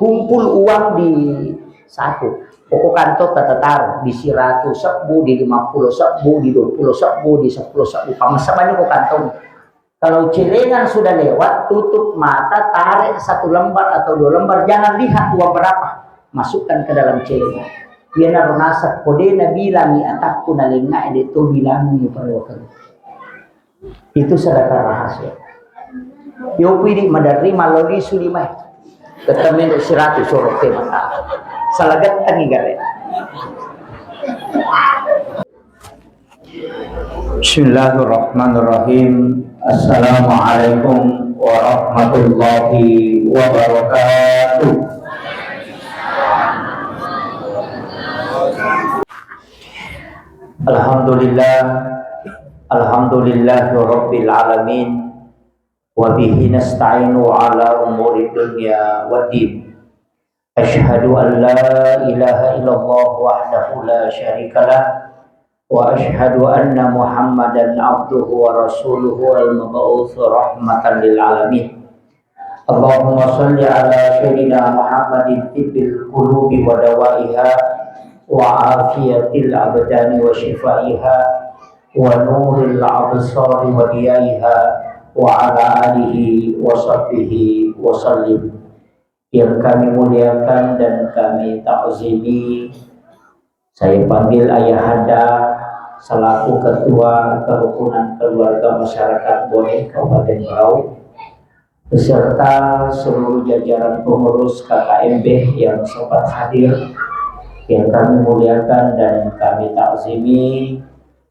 kumpul uang di satu. Pokok kantor tatar di 100.000, di 50.000, di 20.000, di 10.000. Pamasabanya kok kantong. Kalau celengan sudah lewat, tutup mata, tarik 1 lembar atau 2 lembar, jangan lihat uang berapa, masukkan ke dalam celengan. Dia naruh nasab, kode bilang atakku nalinga itu bilang ini perwakilan. Itu sedekah rahasia. Yo pidi madari malodi sulimai. Ketemu 100 sorok tema. Salagat tangi gare. Bismillahirrahmanirrahim. Assalamualaikum warahmatullahi wabarakatuh. Alhamdulillahirabbil alamin. Wa bihi nasta'inu ala umuri dunya waddin. Asyhadu an la ilaha illallah wahdahu la syarikalah wa asyhadu anna Muhammadan abduhu wa rasuluhu al-mab'uts rahmatan lil alamin. Allahumma shalli ala sayyidina Muhammadin tibbil qulubi wa dawaiha wa afiyatil abdani wa shifaiha wa nuril absari wa diyaiha wa ala alihi wa sahbihi wa sallim. Yang kami muliakan dan kami ta'zimi, saya panggil Ayahanda selaku Ketua Kerukunan Keluarga Masyarakat Bone Kabupaten Berau, beserta seluruh jajaran pengurus KKMB yang sempat hadir, yang kami muliakan dan kami ta'zimi,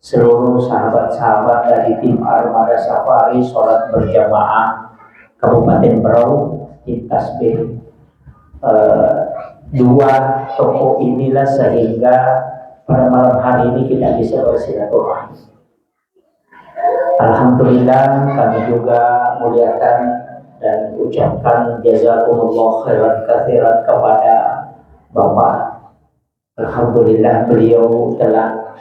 seluruh sahabat-sahabat dari tim Armada Safari Sholat Berjamaah Kabupaten Berau, tim Tasbih. Dua tokoh inilah sehingga pada malam hari ini kita bisa bersilaturahmi. Alhamdulillah, kami juga muliakan dan ucapkan jazakumullah khairan katsiran kepada Bapak. Alhamdulillah, beliau telah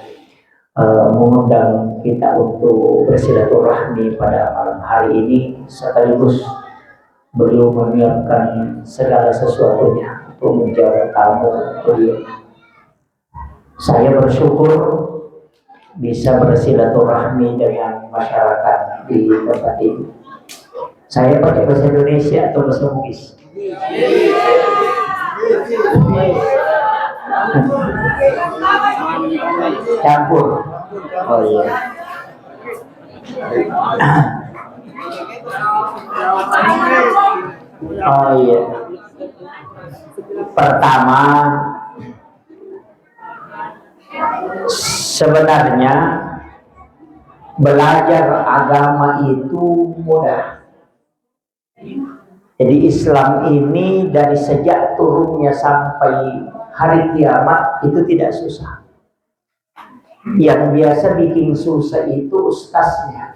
mengundang kita untuk bersilaturahmi pada malam hari ini, sekaligus beliau menyiapkan segala sesuatunya untuk menjawab tamu beliau. Saya bersyukur bisa bersilaturahmi dengan masyarakat di tempat ini. Saya pakai bahasa Indonesia atau bahasa Bugis? Campur. Oh iya. Oh iya. Pertama, sebenarnya belajar agama itu mudah. Jadi Islam ini dari sejak turunnya sampai hari kiamat itu tidak susah. Yang biasa bikin susah itu ustaznya.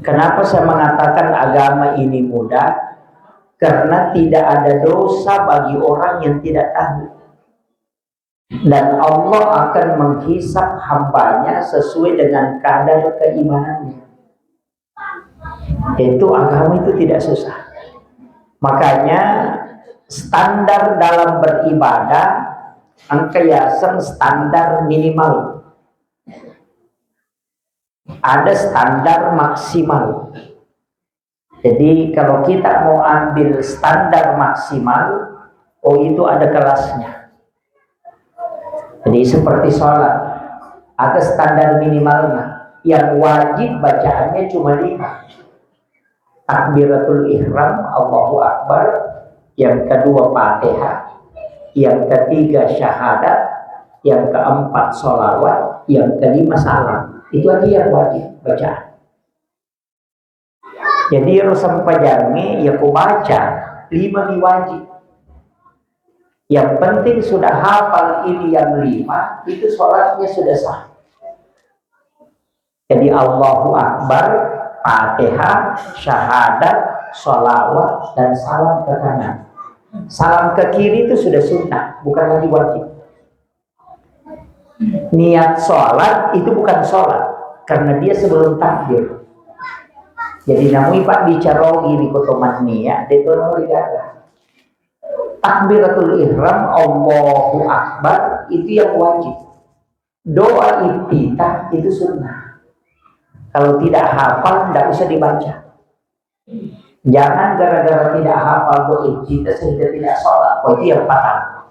Kenapa saya mengatakan agama ini mudah? Karena tidak ada dosa bagi orang yang tidak tahu. Dan Allah akan menghisap hambanya sesuai dengan kadar keimanannya. Itu agama itu tidak susah. Makanya standar dalam beribadah, angkayasan standar minimal. Ada standar maksimal. Jadi kalau kita mau ambil standar maksimal, oh itu ada kelasnya. Jadi seperti sholat, ada standar minimalnya. Yang wajib bacaannya cuma 5. Takbiratul ihram, Allahu Akbar. Yang kedua Fatihah. Yang ketiga syahadat. Yang keempat sholawat. Yang kelima salam. Itu aja yang wajib bacaan. Jadi Rasul pajange ya ku baca 5 di wajib. Yang penting sudah hafal ini yang 5, itu sholatnya sudah sah. Jadi Allahu Akbar, Fatihah, syahadat, sholawat, dan salam ke kanan. Salam ke kiri itu sudah sunnah, bukan lagi wajib. Niat sholat itu bukan sholat, karena dia sebelum takbir. Jadi namun Pak bicara gini kotoman niat, itu nomor 3. takbiratul ihram Allahu Akbar itu yang wajib. Doa iftitah itu sunnah. Kalau tidak hafal tidak usah dibaca. Jangan gara-gara tidak hafal doa iftitah sehingga tidak sholat. Oh, itu yang fatal.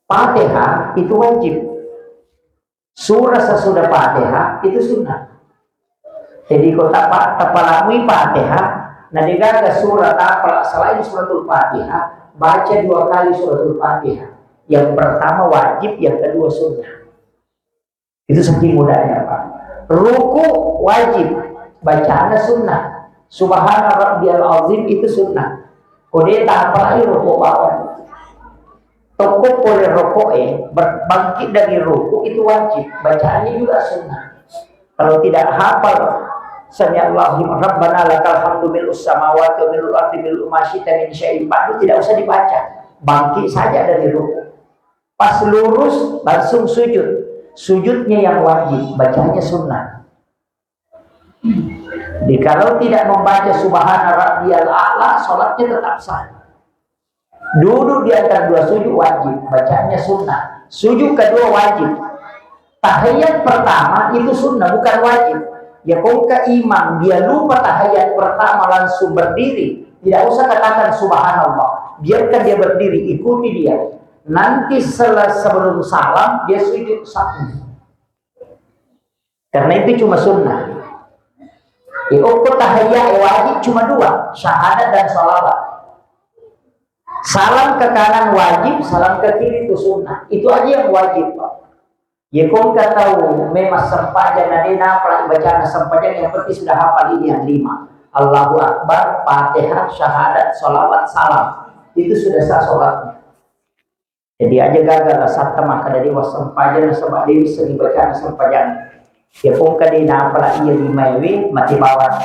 Fatihah itu wajib. Surah sesudah Fatihah itu sunnah. Jadi kalau tapalami Fatihah, nah digana surah tapal selain suratul Fatihah, baca 2 kali suratul Fatihah. Yang pertama wajib, yang kedua sunnah. Itu saking mudahnya Pak. Ruku wajib, bacaannya sunnah. Subhana rabbiyal azim itu sunnah. Kode tak apalagi ruku bawah. Tokok oleh ruku berbangkit dari ruku itu wajib, bacaannya juga sunnah. Kalau tidak hafal Sami'allahu liman rabbana lakal hamdu mil'us samawati wa mil'ul ardi mil'u ma syi'ta min syai'in ba'du, tidak usah dibaca. Bangkit saja dari ruku. Pas lurus langsung sujud. Sujudnya yang wajib, bacanya sunnah. Jadi kalau tidak membaca subhana rabbiyal a'la, salatnya tetap sah. Duduk di antara 2 sujud wajib, bacanya sunnah. Sujud kedua wajib. Tahiyat pertama itu sunnah, bukan wajib. Ya kalau ke imam dia lupa tahiyat pertama langsung berdiri, tidak usah katakan subhanallah, biarkan dia berdiri, ikuti dia. Nanti sebelum salam dia sujud sahwi. Karena itu cuma sunnah. Tahiyat wajib cuma 2, syahadat dan sholawat. Salam ke kanan wajib, salam ke kiri itu sunnah. Itu aja yang wajib Pak. Ya kau nggak tahu memang sempadan nanti nampak bacaan sempadan yang penting sudah hafal ini yang 5. Allahu Akbar, Fatihah, syahadat, sholawat, salam. Itu sudah sah sholatnya. Jadi aja gagal satu maka dari wasampadan sama dewi sering bacaan sempadan. Ya kau nggak nampak iya 5 mati bawah.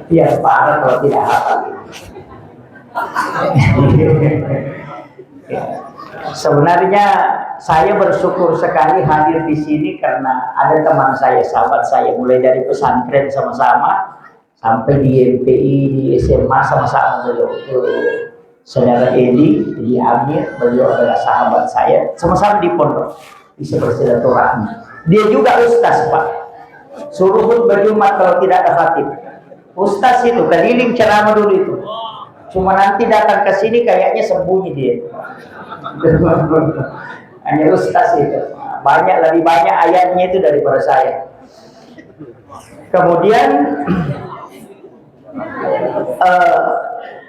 Ya parah kalau tidak hafal. Sebenarnya saya bersyukur sekali hadir di sini karena ada teman saya, sahabat saya, mulai dari pesantren sama-sama sampai di MPI, di SMA sama-sama beliau. Saudara Edi, di Amir, beliau adalah sahabat saya, sama-sama di pondok, bisa bersilaturahmi. Dia juga ustaz Pak. Suruh khutbah Jumat kalau tidak ada khatib. Ustaz itu keliling ceramah dulu itu. Cuma nanti datang ke sini kayaknya sembunyi dia. Hanya ustaz itu. Lebih banyak ayatnya itu daripada saya. Kemudian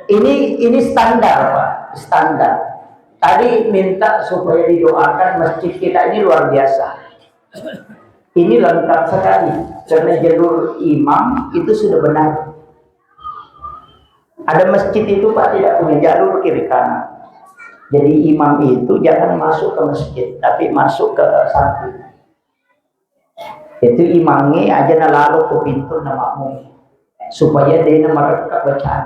ini standar Pak, standar. Tadi minta supaya didoakan masjid kita ini luar biasa. Ini lengkap sekali karena jalur imam itu sudah benar. Ada masjid itu Pak tidak punya jalur kiri kanan. Jadi imam itu jangan masuk ke masjid, tapi masuk ke samping. Itu imamnya aja lalu ke pintu nama makmum supaya dia merekam bacaan.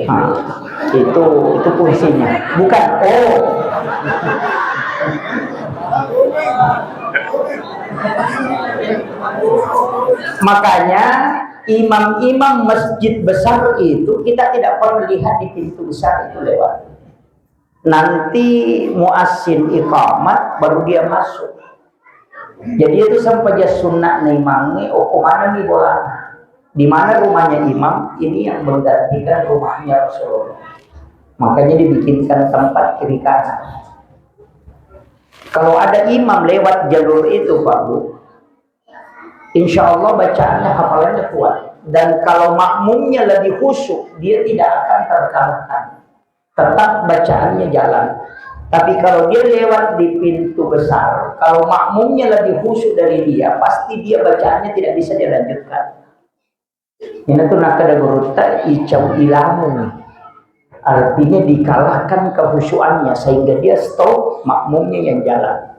Nah, itu fungsinya. Bukan makanya imam-imam masjid besar itu kita tidak perlu lihat di pintu besar itu lewat. Nanti muazzin iqamat baru dia masuk. Jadi itu sampai dia sunnah nih mangi, kemana nih bola? Di mana rumahnya imam? Ini yang menggantikan rumahnya Rasulullah. Makanya dibikinkan tempat kiri kanan. Kalau ada imam lewat jalur itu Pak Bu, insya Allah bacaannya hafalannya kuat. Dan kalau makmumnya lebih khusyuk, dia tidak akan terkalahkan. Tetap bacaannya jalan. Tapi kalau dia lewat di pintu besar, kalau makmumnya lebih khusyuk dari dia, pasti dia bacaannya tidak bisa dilanjutkan. Ini tuh nakada gurutta icau ilamu. Artinya dikalahkan kehusyuannya sehingga dia stop, makmumnya yang jalan.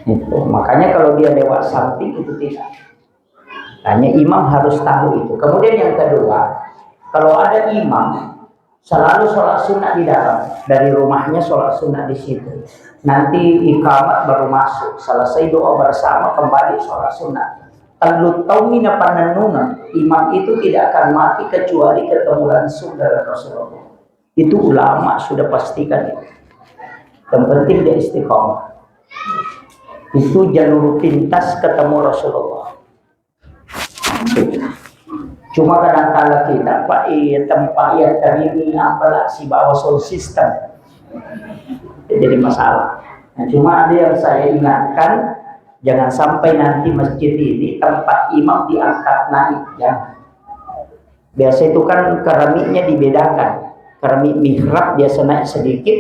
Itu. Makanya kalau dia lewat samping itu tidak. Hanya imam harus tahu itu. Kemudian yang kedua, kalau ada imam selalu sholat sunnah di dalam, dari rumahnya sholat sunnah di situ. Nanti iqamat baru masuk, selesai doa bersama kembali sholat sunnah. Talut taumina pananungan, imam itu tidak akan mati kecuali ketemu langsung dengan Rasulullah. Itu ulama sudah pastikan itu. Yang penting dia istiqomah. Itu jalur pintas ketemu Rasulullah. Cuma kadang-kala kita Pak tempat yang kami apalah si bawa sound system jadi masalah. Nah, cuma ada yang saya ingatkan, jangan sampai nanti masjid ini tempat imam diangkat naik ya. Biasa itu kan keramiknya dibedakan. Keramik mihrab biasa naik sedikit,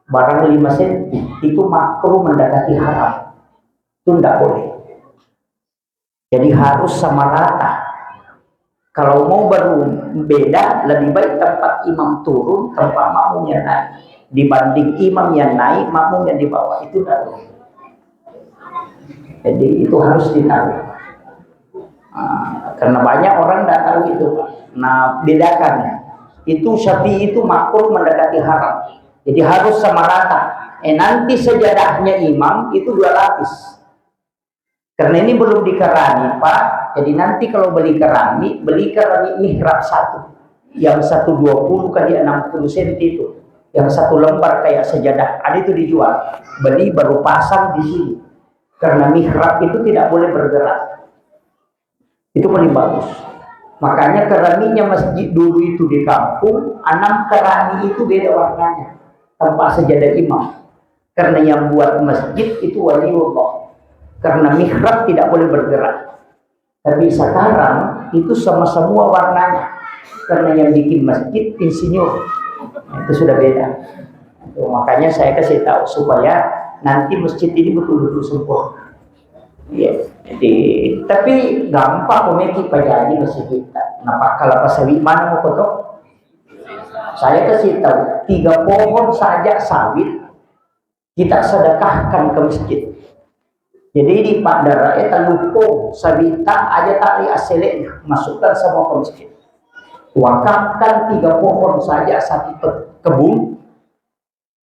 barang 5 cm itu makruh mendekati haram. Itu tidak boleh. Jadi harus sama rata. Kalau mau berbeda, lebih baik tempat imam turun, tempat makmumnya naik. Dibanding imam yang naik, makmum yang di bawah. Itu tidak boleh. Jadi itu harus ditahu. Karena banyak orang tidak tahu itu. Nah, bedakannya. Itu Syafi'i itu makruh mendekati haram. Jadi harus sama rata. Nanti sejadahnya imam itu 2 lapis. Karena ini belum dikerami Pak. Jadi nanti kalau beli keramik mihrab 1. Yang 120 kali 60 cm itu. Yang 1 lembar kayak sejadah. Ada itu dijual. Beli baru pasang di sini. Karena mihrab itu tidak boleh bergerak. Itu paling bagus. Makanya keramiknya masjid dulu itu di kampung, 6 keramik itu beda warnanya. Tanpa sejadah imam. Karena yang buat masjid itu waliullah. Karena mihrab tidak boleh bergerak. Tapi sekarang itu sama semua warnanya. Karena yang bikin masjid insinyur. Itu sudah beda. Makanya saya kasih tahu supaya nanti masjid ini betul-betul sempurna. Ya, jadi tapi gampang memiliki pajak masjid kita. Nampak kalau pasawi mana mau foto? Saya kasih tahu 3 pohon saja sawit kita sedekahkan ke masjid. Jadi di Pak Dara eta lupo sabita aja tali aseleknya masukkan semua ke masjid. Wakafkan 3 pohon saja satu kebun.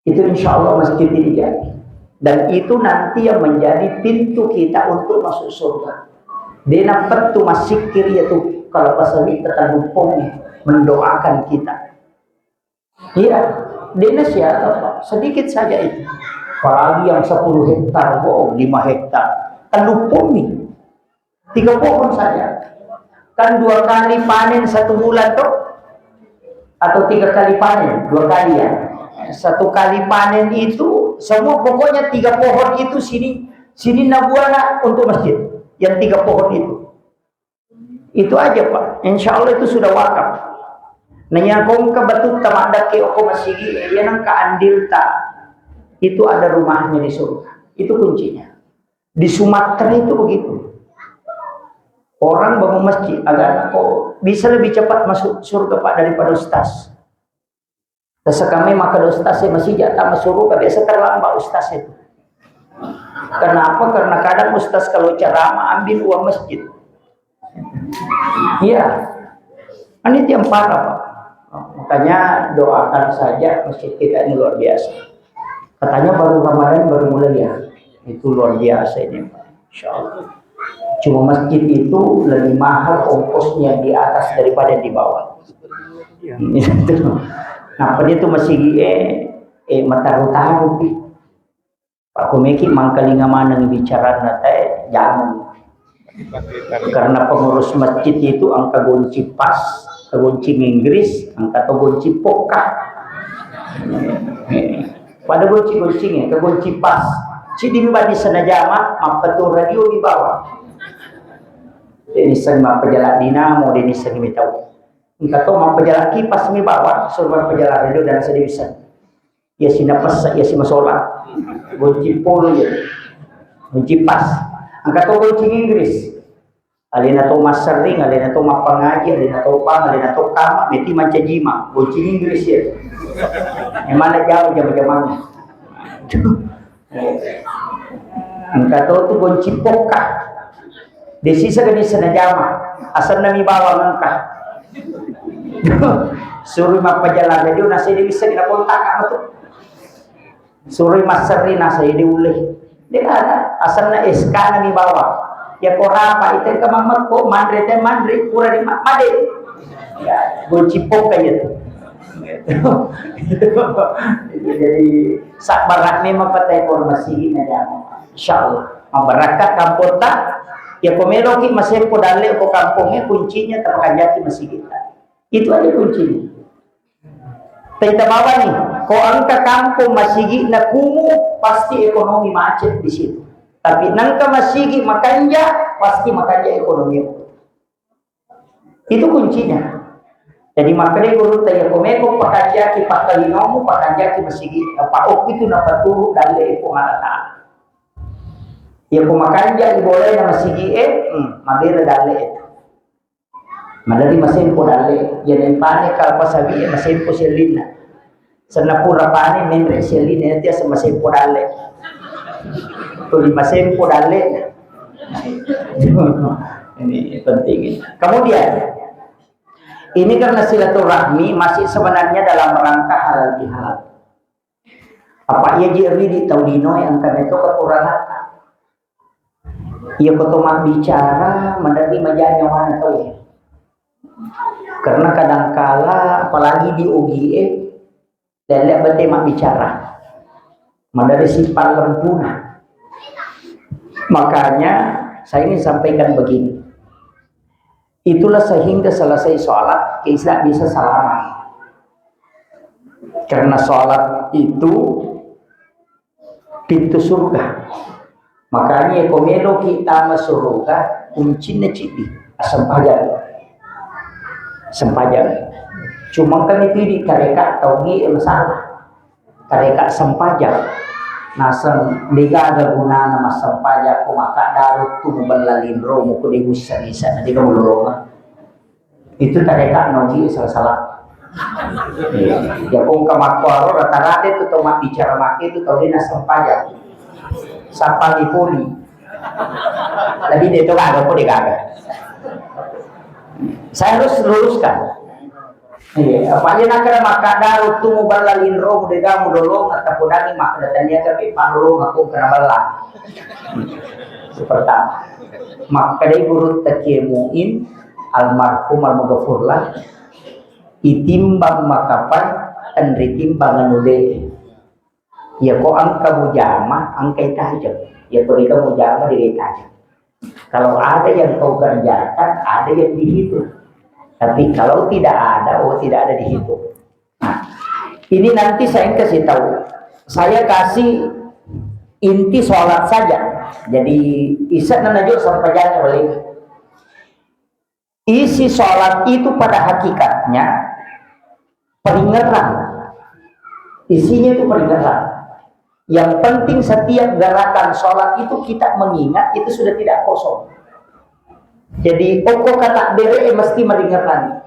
Itu insya Allah masjid ini jadi. Dan itu nanti yang menjadi pintu kita untuk masuk surga. Dia nampak tuh masih kiri itu kalau pasawi tertanupongnya mendoakan kita. Iya, dia siapa? Sedikit saja itu. Apalagi yang 10 hektar, 5 hektar. Tanupong nih. 3 pohon saja. Kan 2 kali panen 1 bulan tuh. Atau 3 kali panen, 2 kali ya. 1 kali panen itu semua pokoknya 3 pohon itu sini nabuana untuk masjid. Yang 3 pohon itu aja Pak. Insya Allah itu sudah wakaf. Nanya kong kebetul tamadak ke oko masigi dia nang kaandil tak itu ada rumahnya di surga. Itu kuncinya. Di Sumatera itu begitu. Orang bangun masjid agar bisa lebih cepat masuk surga Pak daripada ustaz. Rasa kami maka ustaz saya masih jatah masuk surga biasa terlambat ustaz itu. Kenapa? Karena kadang ustaz kalau ceramah ambil uang masjid. Iya. Ini yang parah Pak. Makanya doakan saja masjid kita ini luar biasa. Katanya baru Ramadan baru mulai ya. Itu luar biasa ini Pak. Insya Allah. Cuma masjid itu lebih mahal ongkosnya di atas daripada di bawah. Nah, pada itu masih mataru-taru pi. Pak Komeki mangkalinga manang bicara nate jangan. Karena pengurus masjid itu angka gonci pas, gonci Inggris, angka gonci pokah. Pada gonci-goncinya, ke gonci pas. Si dimba di sana jama, mapatur radio di bawah. Ini sama pejalan dinamo, ini sering tahu. Engkau tahu mampajalan kipas mi bawa, suruh pejalan radio dan sedemikian. Ya si napas, ya si masola, gonci polo ya, gonci pas. Engkau tahu gonci Inggris. Alina tahu masering, alina tahu mapangaji, alina tahu pang, alina tahu kama, meti mancajima, gonci Inggris ya. Yang mana jauh jam-jamannya. Engkau tahu tu gonci pokah. Desisa gani senajama, asal nami bawa ngangkah. Suruh mapajalan radio nasi dia bisa kita kontak tu. Suruh masari nasi dia uleh. Dia ada asal na SK nami bawa. Ya korapa itu kemamak ko mandre teh mandre pura di made. Ya, gocipok kayak itu. Jadi sak barak ni mapatay informasi na diyan. Insyaallah. Mabarakat kampung ta ya pomelo ki masempo dale ko kampungnya kuncinya terkajaki masih kita. Itu aja kuncinya. Kita bawa nih, kau angka kampung masigi na kumuh pasti ekonomi macet di situ. Tapi nangka masigi makanja pasti makanja ekonomi. Itu kuncinya. Jadi makanya guru tanya komeko pakanja ki pakalinomu pakanja ki masigi paok itu napa turu dale ko ngalata. Ya ko makanja iboleh na masigi madera dale itu. Madari masempo dale ya den pane kal pasabi masempo selina. Senapura pane menre selina dia sama sempo dale. Tuli masempo dale. Ini penting ini. Kemudian ini karena silaturahmi masih sebenarnya dalam rangka halal bihalal. Apa ia jadi di taudino yang kami itu kekurangan. Ia ketemu bicara menerima jangan tahu ya. Karena kadangkala apalagi di UGE dan lihat bertema bicara dari sifat lempuna. Makanya saya ingin sampaikan begini. Itulah sehingga selesai sholat kita bisa salaman. Karena sholat itu pintu surga. Makanya komelo kita masuk surga kuncinya cidi sempajan. Cuma kan itu di kareka taugi masalah. Kareka sempajan. Nasem liga ada guna nama sempaja ko maka darut tu belalin romo ko di bisa nanti kamu lorong itu tareka nogi salah ya kung kamakwaro rata-rata itu tomak bicara maki itu tau dia sempaja sapa di poli lebih itu kagak ko di kagak saya harus luruskan. Iya, apanya nak kena maka darut tu mubalalin roh de gamu dolong atau podani mak datanya ke pipalo aku kena balang. Pertama, maka dari guru takimuin almarhum almaghfurlah itimbang makapan dan ritimbang anude. Ya kok angka mujama angka itajam. Ya kalau kita mujama di itajam. Kalau ada yang kau kerjakan, ada yang dihitung. Tapi kalau tidak ada, tidak ada dihitung. Nah, ini nanti saya kasih tahu. Saya kasih inti sholat saja. Jadi isya nanajuk sampai jangan balik. Isi sholat itu pada hakikatnya peringatan. Isinya itu peringatan. Yang penting setiap gerakan sholat itu kita mengingat itu sudah tidak kosong. Jadi pokok kata bere mesti meringatkan.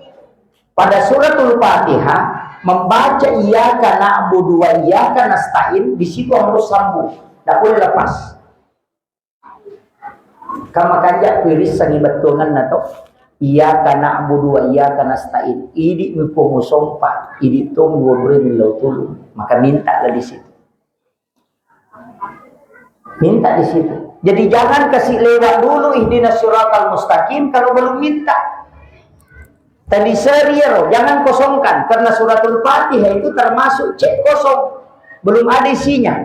Pada suratul Fatihah membaca iyyaka na'budu wa iyyaka nasta'in di situ harus sambung, tidak boleh lepas. Kama kanja piris sangi betungan nato iyyaka na'budu wa iyyaka nasta'in. Idi mimpo musompa, idi tong gobre milau tulu. Maka minta lah di situ. Minta di situ. Jadi jangan kasih lewat dulu ihdinas siratal mustaqim kalau belum minta. Tadi serius, jangan kosongkan karena suratul Fatihah itu termasuk cek kosong, belum ada isinya.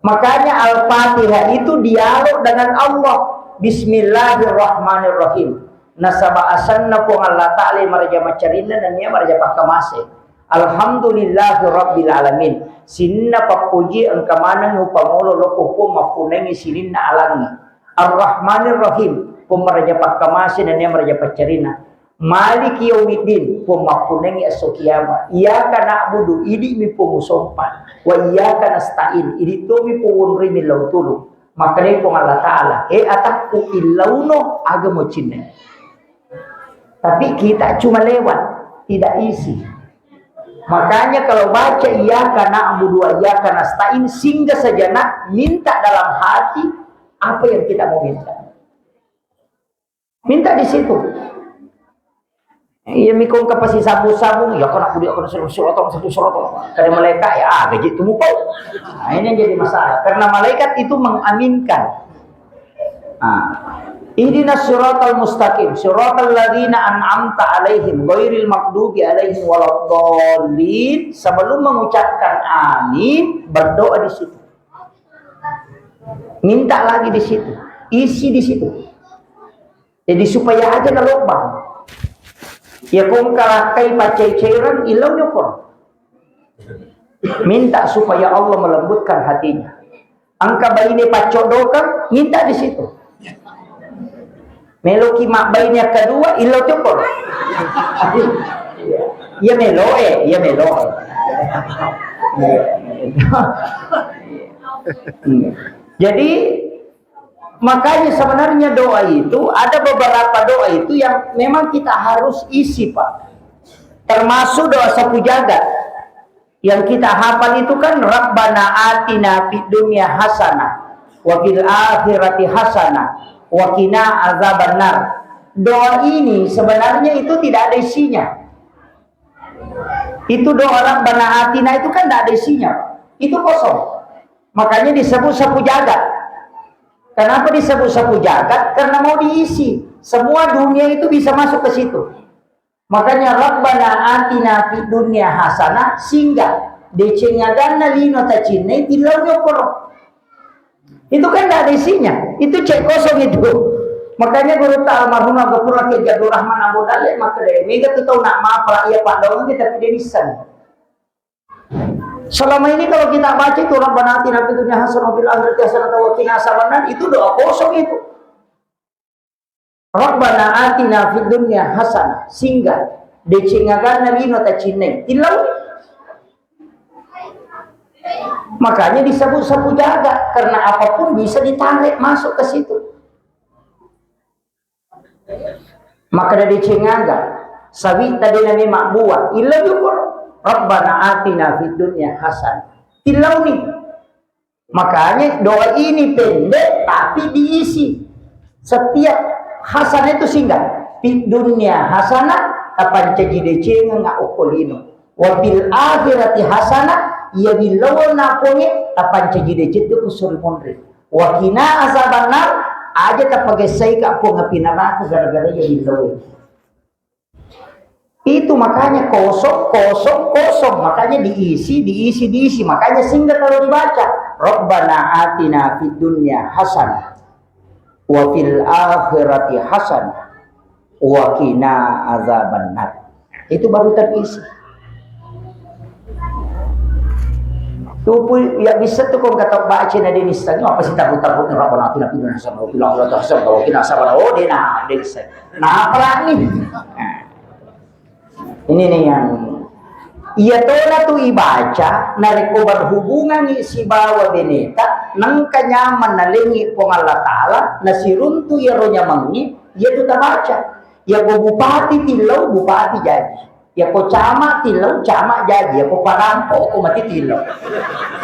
Makanya Al-Fatihah itu dialog dengan Allah. Bismillahirrahmanirrahim. Nasaba asanna ko Allah ta'ala marja macarina dan dia marja pakamase. Alhamdulillahirabbil alamin. Sinna papuji engka manang upamulo loko po mapunengi sininna alangi. Ar-Rahmanir Rahim pemaraja pakamase dan dia marja pacarina. Maliki yaumiddin pemapunengi asokiyama. Iyyaka na'budu idi mi pumusompan wa iyyaka nasta'in idi to mi puwunri mi lautulu. Maka dia pun Allah Ta'ala atakku illauno agamo cinne. Tapi kita cuma lewat, tidak isi. Makanya kalau baca iyyaka na'budu wa iyyaka nasta'in singgah saja nak minta dalam hati apa yang kita mau minta. Minta di situ. Iya mikong kapasi sabu-sabu ya kan aku dia akan suruh karena malaikat ya gaji tumupau. Nah ini yang jadi masalah karena malaikat itu mengaminkan. Ihdinas siratal mustaqim, siratal ladzina an'amta 'alaihim ghairil maghdubi 'alaihim waladdallin. Sebelum mengucapkan amin, berdoa di situ. Minta lagi di situ, isi di situ. Jadi supaya aja nalobang. Ya kung kalakai pacai cairan ilau nyokor. Minta supaya Allah melembutkan hatinya. Angka bayi ini pacodokan, minta di situ. Meloki mak bayinya kedua, ilau cokor. Ya meloe, ya meloe. Jadi makanya sebenarnya doa itu ada beberapa doa itu yang memang kita harus isi, Pak. Termasuk doa sapu jagat yang kita hafal itu kan Rabbana atina fid dunya hasanah wa fil akhirati hasanah wa qina azabannar. Doa ini sebenarnya itu tidak ada isinya. Itu doa Rabbana atina itu kan tidak ada isinya. Itu kosong. Makanya disebut sapu jagat. Kenapa disebut sapu jagat? Karena mau diisi. Semua dunia itu bisa masuk ke situ. Makanya Rabbana atina fid dunya hasanah sehingga decengaganna lino tacinai tilau nyokoro. Itu kan tidak ada isinya. Itu cek kosong itu. Makanya guru ta almarhum Ghafur Ki Abdul Rahman Abu Dalil maka dia mega tu tahu nak maaf lah ia pak daun kita tidak lisan. Selama ini kalau kita baca itu Rabbana atina fid dunya hasanah wa fil akhirati hasanah wa qina azabannar, itu doa kosong itu. Rabbana atina fid dunya hasanah sehingga decengaganna lino tacinai tilau. Makanya disebut sapu jagat karena apapun bisa ditarik masuk ke situ. Maka dari cengaga sawi tadi nami makbuah illa yukur Rabbana atina fid dunya hasanah tilau nih. Makanya doa ini pendek tapi diisi. Setiap hasanah itu singgah fid dunya hasanah apan cejide cenga ngaokolino wa bil akhirati hasanah ia bilawan naponge tapan cejide cetu kusuri monre wakina azabannar aja tapagesai ka po ngapinara gara-gara ya bilawan. Itu makanya kosong makanya diisi makanya sehingga kalau dibaca Rabbana atina fid dunya hasanah wa fil akhirati hasanah wa qina azabannar. Itu baru terisi. Tuh ya bisa tuh kau kata baca nadi nisanya apa sih takut-takut Rabbana atina fid dunya hasanah wa fil akhirati hasanah wa qina azabannar. Oh dia nah bisa. Nah apa nih? Ini nih yang ia tola tu ibaca nariko berhubungan ni si bawa beneta nang kanyaman nalingi pong Allah Ta'ala nasirun tu ia ronya mangi ia tu baca ya ko bupati tilau bupati jadi ya ko camat tilau camat jadi ya ko parampo ko mati tilau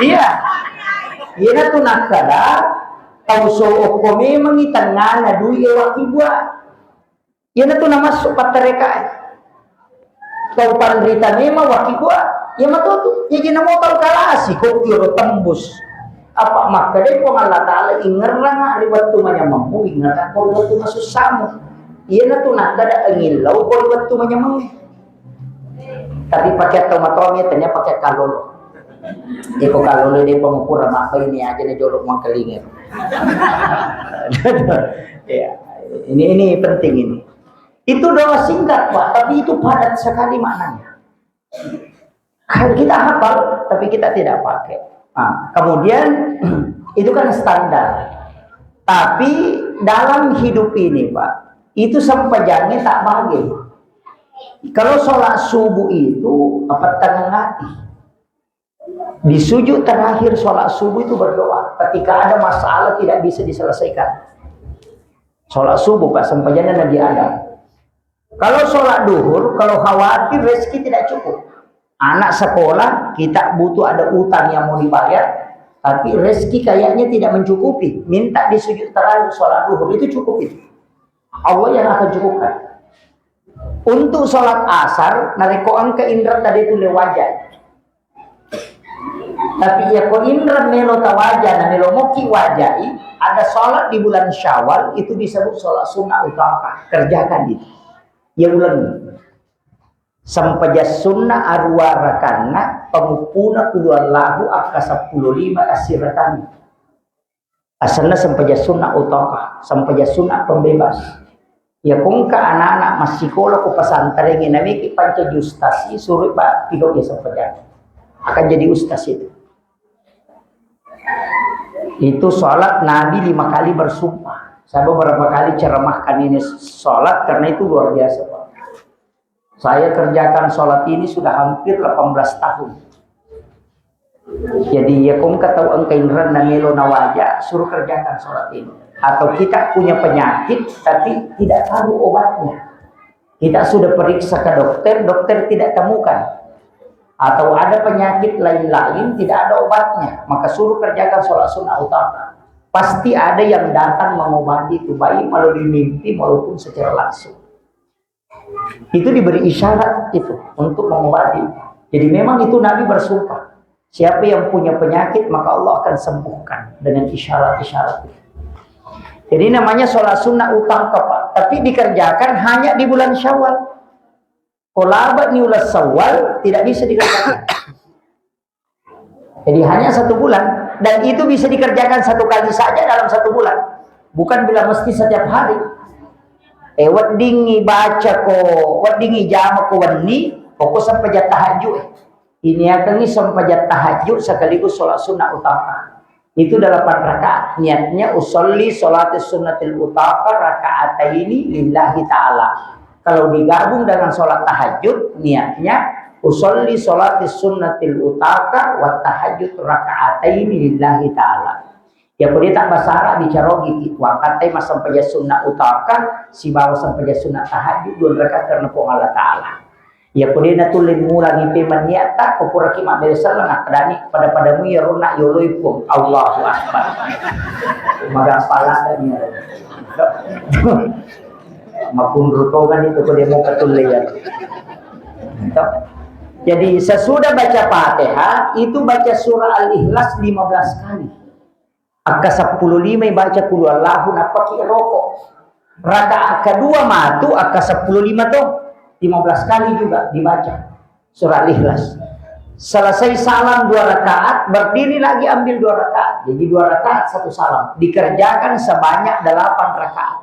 iya na tu nakada tau so ko memang itangana na dui ewaki buat ia na tu namasuk patereka kau panderita memang waki gua ya matutu ya gina mau tahu kalasi kau kiro tembus apa maka deh kau Allah Ta'ala ingerang riwat tu mampu ingerang kau riwat tu masusamu iya na tu nak ada ngilau kau riwat tu mampu tapi pakai tomat-tomatnya ternyata pakai kalolo dia kau kalolo dia pengukur apa ini aja nih jolok mangkelingin ya ini penting ini. Itu doa singkat Pak, tapi itu padat sekali maknanya. Kita hafal, tapi kita tidak pakai. Nah, kemudian itu kan standar. Tapi dalam hidup ini Pak, itu sempejangnya tak bagi. Kalau sholat subuh itu apa tengah hati. Di sujud terakhir sholat subuh itu berdoa. Ketika ada masalah tidak bisa diselesaikan. Sholat subuh Pak, sempejangnya Nabi Adam. Kalau sholat duhur, kalau khawatir rezeki tidak cukup. Anak sekolah, kita butuh ada utang yang mau dibayar, tapi rezeki kayaknya tidak mencukupi. Minta di sujud terakhir sholat duhur, itu cukup itu. Allah yang akan cukupkan. Untuk sholat asar, narikoan ke indra tadi itu lewajah. Tapi ya ko indra melo tawaja na melo moki wajai, ada sholat di bulan Syawal itu disebut sholat sunnah utama. Kerjakan itu. Ya ulangi. Sampajas sunnah arwa rakana pengupuna kuluan lahu akka 15 asiratan. Asalnya sampajas sunnah utama, sampajas sunnah pembebas. Ya kung ka anak-anak masih sekolah ko pesantren ini nami panca justasi suruh ba tiga ya sampajas. Akan jadi ustaz itu. Itu sholat Nabi 5 kali bersumpah. Saya beberapa kali ceramahkan ini sholat karena itu luar biasa Pak. Saya kerjakan sholat ini sudah hampir 18 tahun. Jadi ya kung kataw ang kainran na melo na waja, suruh kerjakan sholat ini. Atau kita punya penyakit tapi tidak tahu obatnya. Kita sudah periksa ke dokter, dokter tidak temukan. Atau ada penyakit lain-lain tidak ada obatnya, maka suruh kerjakan sholat sunnah utama. Pasti ada yang datang mengobati itu, baik melalui mimpi maupun secara langsung. Itu diberi isyarat itu untuk mengobati. Jadi memang itu Nabi bersumpah, siapa yang punya penyakit maka Allah akan sembuhkan dengan isyarat-isyarat itu. Jadi namanya sholat sunnah utama Pak, tapi dikerjakan hanya di bulan Syawal. Kolabat niulas Syawal tidak bisa dikerjakan. Jadi hanya 1 bulan, dan itu bisa dikerjakan 1 kali saja dalam 1 bulan. Bukan bila mesti setiap hari. Wadingi baca ko, wadingi jama ko wani, fokus sampai jat tahajud. Ini akan ni sampai jat tahajud sekaligus sholat sunnah utama. Itu 8 rakaat. Niatnya usolli sholat sunnatil utama rakaat ini lillahi ta'ala. Kalau digabung dengan sholat tahajud, niatnya usolli sholatis sunnatil utaka wa tahajud raka'ataini lillahi ta'ala. Ya boleh tak basara bicara gitu. Wakatai mas sampai sunnah utaka, si bawa sampai sunnah tahajud 2 rakaat karena Allah Ta'ala. Ya boleh natulin mulangi peman niata, kupura kima beresalah ngakadani pada-padamu ya rona yoloipum. Allahu Akbar. Magang paladanya. Mapun rutogan itu kalau dia mau ketulian. Jadi sesudah baca Fatihah itu baca surah Al-Ikhlas 15 kali. Akka 15 baca qul huwallahu napaki rokok. Rakaat kedua matu akka 15 tuh 15 kali juga dibaca surah Al-Ikhlas. Selesai salam 2 rakaat, berdiri lagi ambil 2 rakaat. Jadi 2 rakaat 1 salam. Dikerjakan sebanyak 8 rakaat.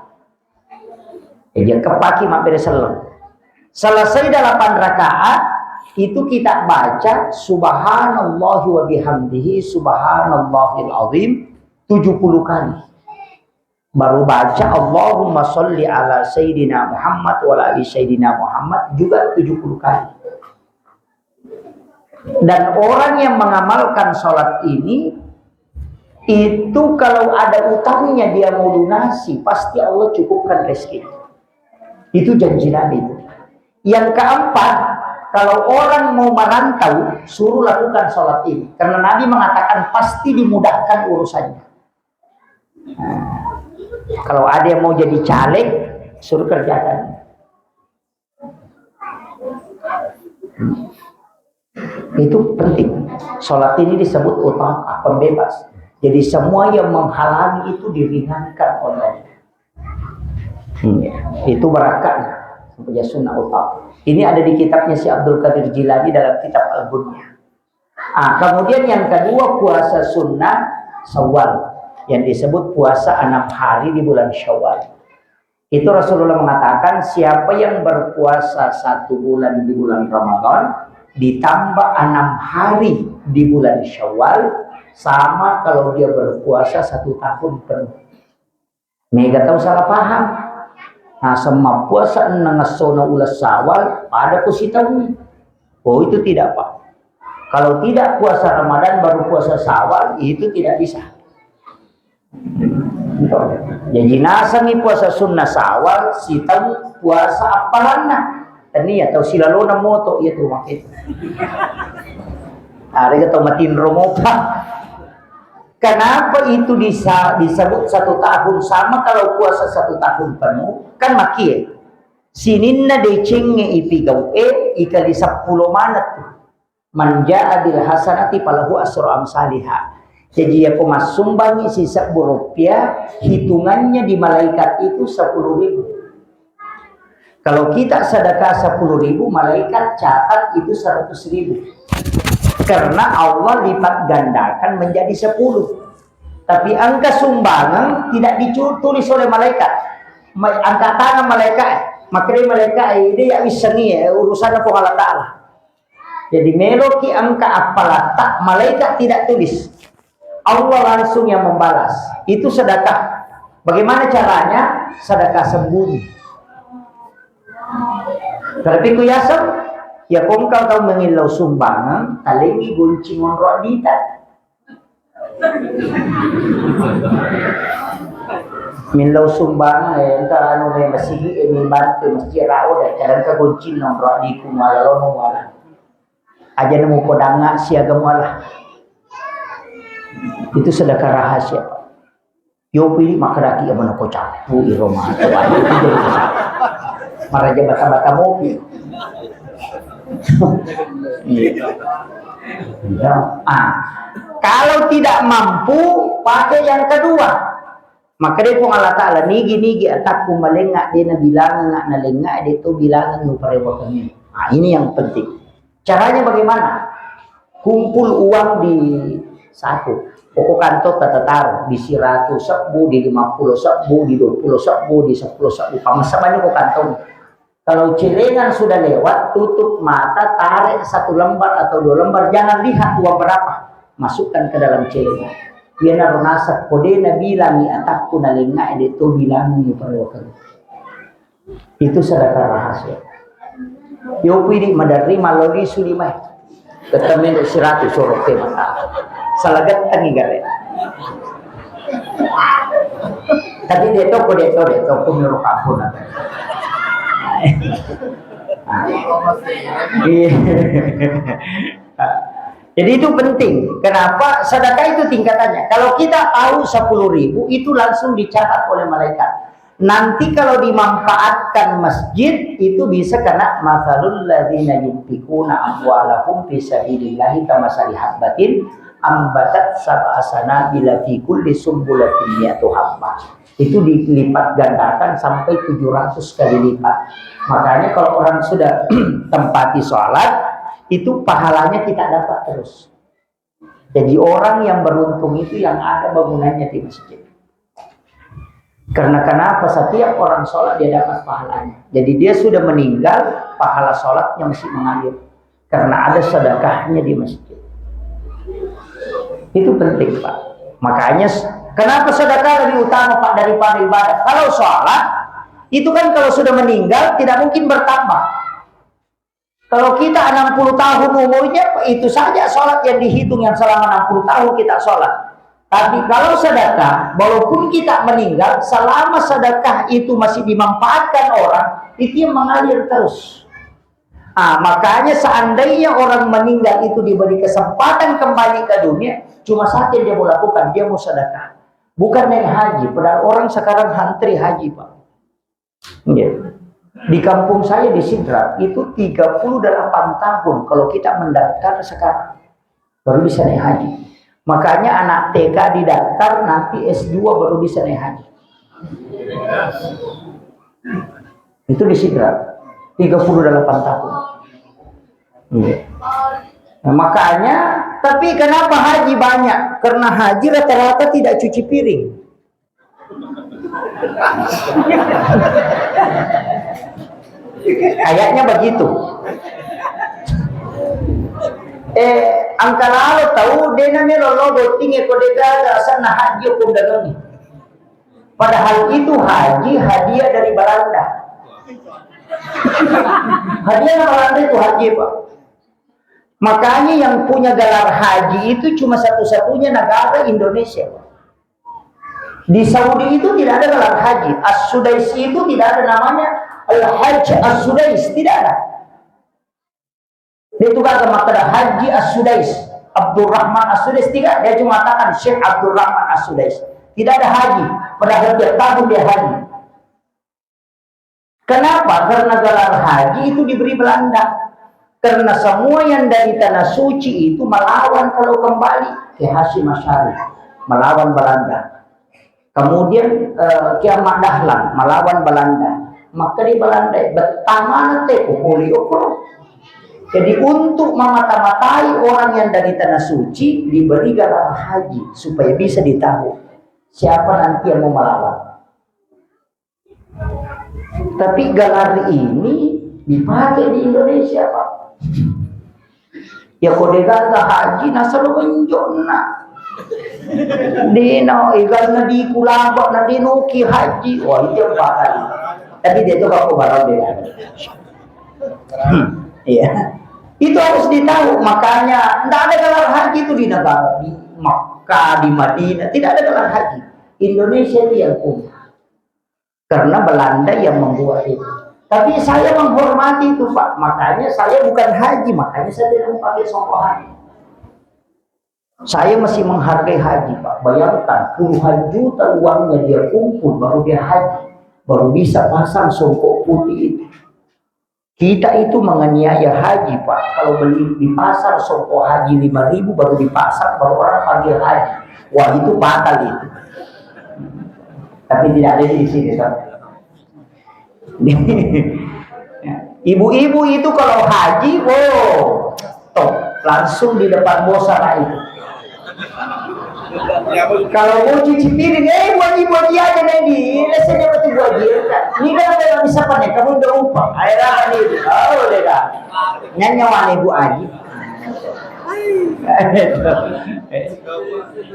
Yang kepaki mampir salam. Selesai 8 rakaat itu kita baca subhanallahi wa bihamdihi subhanallahil azim 70 kali. Baru baca Allahumma sholli ala sayyidina Muhammad wa ala ali sayyidina Muhammad juga 70 kali. Dan orang yang mengamalkan sholat ini itu kalau ada utangnya dia mau lunasi, pasti Allah cukupkan rezeki. Itu janji Nabi itu. Yang keempat, kalau orang mau merantau, suruh lakukan sholat ini. Karena Nabi mengatakan pasti dimudahkan urusannya. Nah, kalau ada yang mau jadi caleg, suruh kerjakan. Itu penting. Sholat ini disebut utama, pembebas. Jadi semua yang menghalangi itu diringankan oleh itu berakatnya sampai sunnah utama. Ini ada di kitabnya si Abdul Qadir Jilani dalam kitab Al-Bunyah. Kemudian yang kedua puasa sunnah Syawal yang disebut puasa 6 hari di bulan Syawal. Itu Rasulullah mengatakan siapa yang berpuasa 1 bulan di bulan Ramadan ditambah 6 hari di bulan Syawal sama kalau dia berpuasa 1 tahun penuh. Mega tahu salah paham. Nah, sama puasa nangasona ulas Syawal pada kusitawi. Oh, itu tidak Pak. Kalau tidak puasa Ramadan baru puasa Syawal itu tidak bisa. Jadi nasami puasa sunnah Syawal, sitang puasa apalana. Tani atau silalona moto itu makit. Hari kita matin romopa. Kenapa itu disebut 1 tahun sama kalau puasa 1 tahun penuh? Kan makin. Sininna decenge ipigaw ikali 10 manat tuh. Man ja'a bil hasanati falahu asyru amsalihha. Jadi aku sumbangi sisa rupiah, hitungannya di malaikat itu 10.000. Kalau kita sedekah 10.000, malaikat catat itu 100.000. Karena Allah lipat gandakan menjadi 10. Tapi angka sumbangan tidak ditulis oleh malaikat. Angka tangan malaikat. Makanya malaikat ini ya iseni urusan Allah Ta'ala. Jadi meloki angka apalah tak malaikat tidak tulis. Allah langsung yang membalas. Itu sedekah. Bagaimana caranya? Sedekah sembunyi. Tapi ku yasam, ya kung kau tahu mengilau sumbangan, talengi guncing onro dita. Milau sumbangan, entah anu may masigi, may bantu masjid rao dah, kadang ka guncing onro di kumala lono wala. Aja nemu podanga siaga mualah. Itu sedekah rahasia. Yo pilih makaraki yang mana kocak bu iroma maraja bata-bata mobil. Ya. Kalau tidak mampu pakai yang kedua. Maka dia pun Allah Ta'ala nigi atakku melengak dia bilang nak nalengak dia tu bilang nuparewakannya. Ini yang penting. Caranya bagaimana? Kumpul uang di satu. Pokok kantor tatar di 100 sebu, di 50 sebu, di 20 sebu, di 10 sebu. Pamasabannya kok kantor. Kalau celengan sudah lewat, tutup mata, tarik 1 lembar atau 2 lembar, jangan lihat uang berapa. Masukkan ke dalam celengan. Dia naruh nasab, kode na bilangi atakku nalinga, itu bilangi perwakan. Itu sedekah rahasia. Yo pidi madari malodi sulimai. Ketemu 100 sorok tema. Salagat tangi gale. Tadi deto kumiro kapun. Jadi itu penting. Kenapa? Sedekah itu tingkatannya. Kalau kita tahu 10.000 itu langsung dicatat oleh malaikat. Nanti kalau dimanfaatkan masjid itu bisa kena masalul ladzina yunfikuna amwalahum fi sabilillahi kamasali habbatin ambatat sab'a sanabila fi kulli sumbulatin mi'atu habbah. Itu dilipat gandakan sampai 700 kali lipat. Makanya kalau orang sudah tempati sholat itu pahalanya kita dapat terus. Jadi orang yang beruntung itu yang ada bangunannya di masjid. Karena kenapa? Setiap orang sholat dia dapat pahalanya. Jadi dia sudah meninggal, pahala sholatnya masih mengalir. Karena ada sedekahnya di masjid. Itu penting Pak. Makanya kenapa sedekah lebih utama Pak daripada ibadah? Kalau sholat, itu kan kalau sudah meninggal tidak mungkin bertambah. Kalau kita 60 tahun umurnya, itu saja sholat yang dihitung yang selama 60 tahun kita sholat. Tapi kalau sedekah, walaupun kita meninggal, selama sedekah itu masih dimanfaatkan orang, itu yang mengalir terus. Makanya seandainya orang meninggal itu diberi kesempatan kembali ke dunia, cuma satu yang dia mau lakukan, dia mau sedekah. Bukan naik haji, padahal orang sekarang hantri haji Pak. Ya. Di kampung saya di Sidra, itu 38 tahun kalau kita mendaftar sekarang, baru bisa naik haji. Makanya anak TK didaftar, nanti S2 baru bisa naik haji. Itu di Sidra, 38 tahun. Nah, makanya, tapi kenapa haji banyak? Karena haji rata-rata tidak cuci piring. Kayaknya begitu. Angka lalu tahu dia namanya logo tinggi kode gaga sana haji hukum dagang. Padahal itu haji hadiah dari Belanda. Hadiah Belanda itu haji Pak. Makanya yang punya gelar haji itu cuma satu-satunya negara Indonesia. Di Saudi itu tidak ada gelar haji. As-Sudaisi itu tidak ada namanya Al-Hajj As-Sudais, tidak ada. Dia juga ada makna Haji As-Sudais, Abdurrahman As-Sudais, tidak. Dia cuma katakan Syekh Abdurrahman As-Sudais. Tidak ada haji, padahal tiap tahun dia haji. Kenapa? Karena gelar haji itu diberi Belanda. Karena semua yang dari tanah suci itu melawan kalau kembali ke Hashim Asy'ari, melawan Belanda. Kemudian Kiamat Dahlan melawan Belanda. Maka di Belanda betama teko polio. Jadi untuk memata-matai orang yang dari tanah suci diberi gelar haji supaya bisa ditahu siapa nanti yang mau melawan. Tapi gelar ini dipakai di Indonesia, Pak. Ya kode gaga haji nasal menjona. Dino igal na di kulabak na dinuki haji. Wah itu yang bakal. Tapi dia itu kalau barang dia. Iya. Itu harus ditahu. Makanya tidak ada gelar haji itu di negara di Makkah, di Madinah tidak ada gelar haji. Indonesia itu yang punya. Karena Belanda yang membuat itu. Tapi saya menghormati itu, Pak. Makanya saya bukan haji, makanya saya tidak pakai songkok haji. Saya masih menghargai haji, Pak. Bayangkan puluhan juta uangnya dia kumpul baru dia haji, baru bisa pasang songkok putih itu. Kita itu menganiaya haji, Pak. Kalau beli di pasar songkok haji 5.000 baru dipasang, baru orang panggil haji. Wah itu batal itu. Tapi tidak ada di sini, Pak. Ibu-ibu itu kalau haji, wow, top, langsung di depan bos sama itu. Kalau mau cuci piring, buat aja nih, rasanya betul buat dia. Ini kan nggak bisa panen, kamu udah upah. Ayolah nih, oh deh nyanyawan ibu aji.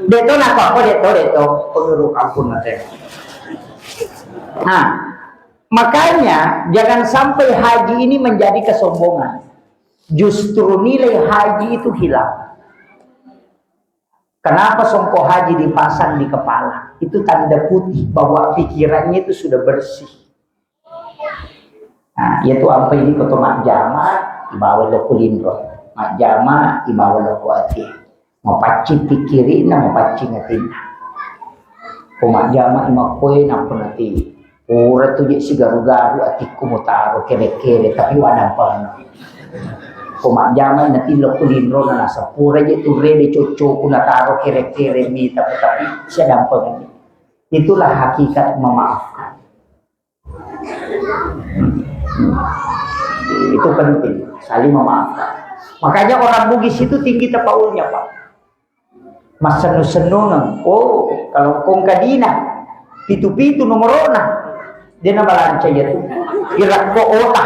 Deto nak apa deto penyuruh kampung nanti. Nah, makanya jangan sampai haji ini menjadi kesombongan. Justru nilai haji itu hilang. Kenapa songkok haji dipasang di kepala? Itu tanda putih bahwa pikirannya itu sudah bersih. Nah, yaitu apa ini koto mak jama ibawa lo kulindro. Mak jama ibawa lo kuati. Mau pacing pikirin, mau pacing ngatina. Mak jama ima kue nampun nanti. Ora tu je si garu-garu atiku mau taruh kere-kere tapi wadah apa? Komak zaman nanti lo kulindro na nasa pura je tu rede cocok na taruh kere-kere ni tapi siya dampang ini. Itulah hakikat memaafkan. Itu penting, saling memaafkan. Makanya orang Bugis itu tinggi tapaulnya, Pak. Mas senu-senu oh kalau kong kadina pitu-pitu nomorona dia na balanca ya tu irak ko otak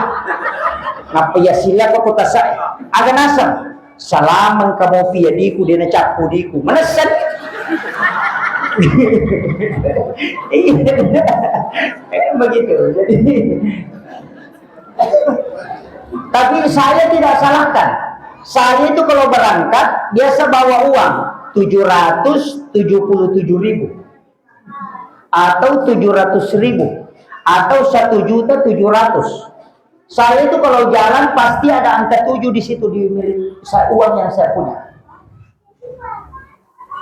ngapa ya sila ko kota saya aga nasam salaman kamu piadiku dia na capu diku manasan begitu jadi tapi saya tidak salahkan. Saya itu kalau berangkat biasa bawa uang 777.000 atau 700.000 atau 1.700.000. Saya itu kalau jalan pasti ada angka 7 di situ di uang yang saya punya.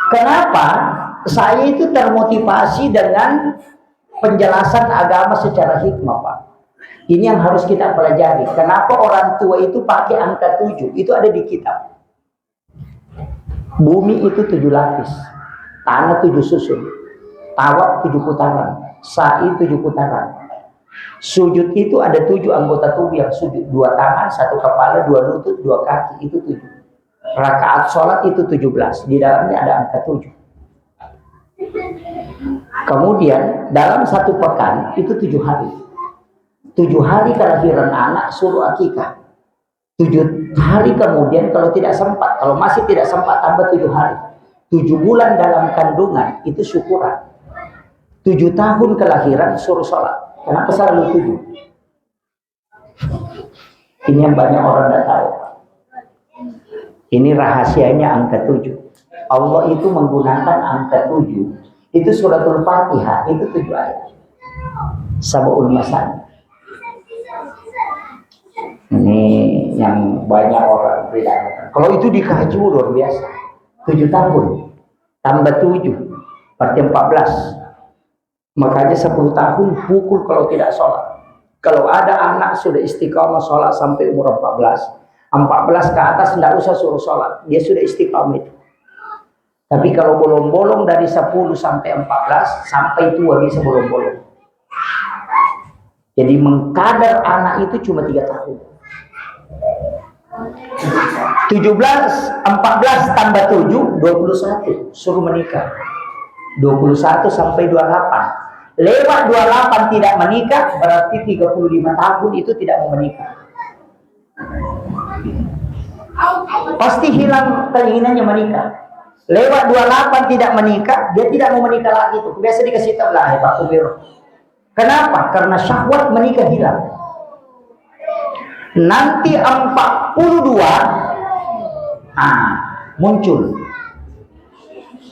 Kenapa? Saya itu termotivasi dengan penjelasan agama secara hikmah, Pak. Ini yang harus kita pelajari. Kenapa orang tua itu pakai angka 7? Itu ada di kitab. Bumi itu 7 lapis, tanah 7 susun, tawaf 7 putaran, sa'i 7 putaran. Sujud itu ada 7 anggota tubuh yang sujud, 2 tangan, 1 kepala, 2 lutut, 2 kaki, itu 7. Rakaat sholat itu 17, di dalamnya ada angka 7. Kemudian dalam 1 pekan itu 7 hari. 7 hari kelahiran anak suruh akikah. 7 hari kemudian kalau tidak sempat, kalau masih tidak sempat tambah 7 hari. 7 bulan dalam kandungan itu syukuran. 7 tahun kelahiran suruh sholat. Kenapa selalu 7? Ini yang banyak orang tidak tahu. Ini rahasianya angka 7. Allah itu menggunakan angka 7. Itu suratul Fatihah, itu 7 ayat. Sab'ul Masani. Ini yang banyak orang bedakan. Kalau itu dikaji luar biasa. 7 tahun tambah 7 berarti 14. Makanya 10 tahun pukul kalau tidak sholat. Kalau ada anak sudah istiqamah sholat sampai umur 14, 14 ke atas tidak usah suruh sholat, dia sudah istiqamah itu. Tapi kalau bolong-bolong dari 10 sampai 14, sampai tua bisa bolong-bolong. Jadi mengkadar anak itu cuma 3 tahun. 17, 14 tambah 7, 21, suruh menikah. 21 sampai 28. Lewat 28 tidak menikah, berarti 35 tahun itu tidak mau menikah. Pasti hilang keinginannya menikah. Lewat 28 tidak menikah, dia tidak mau menikah lagi tuh. Biasa dikasih tahu lah, Pak Kumiro. Kenapa? Karena syahwat menikah hilang. Nanti 42 muncul.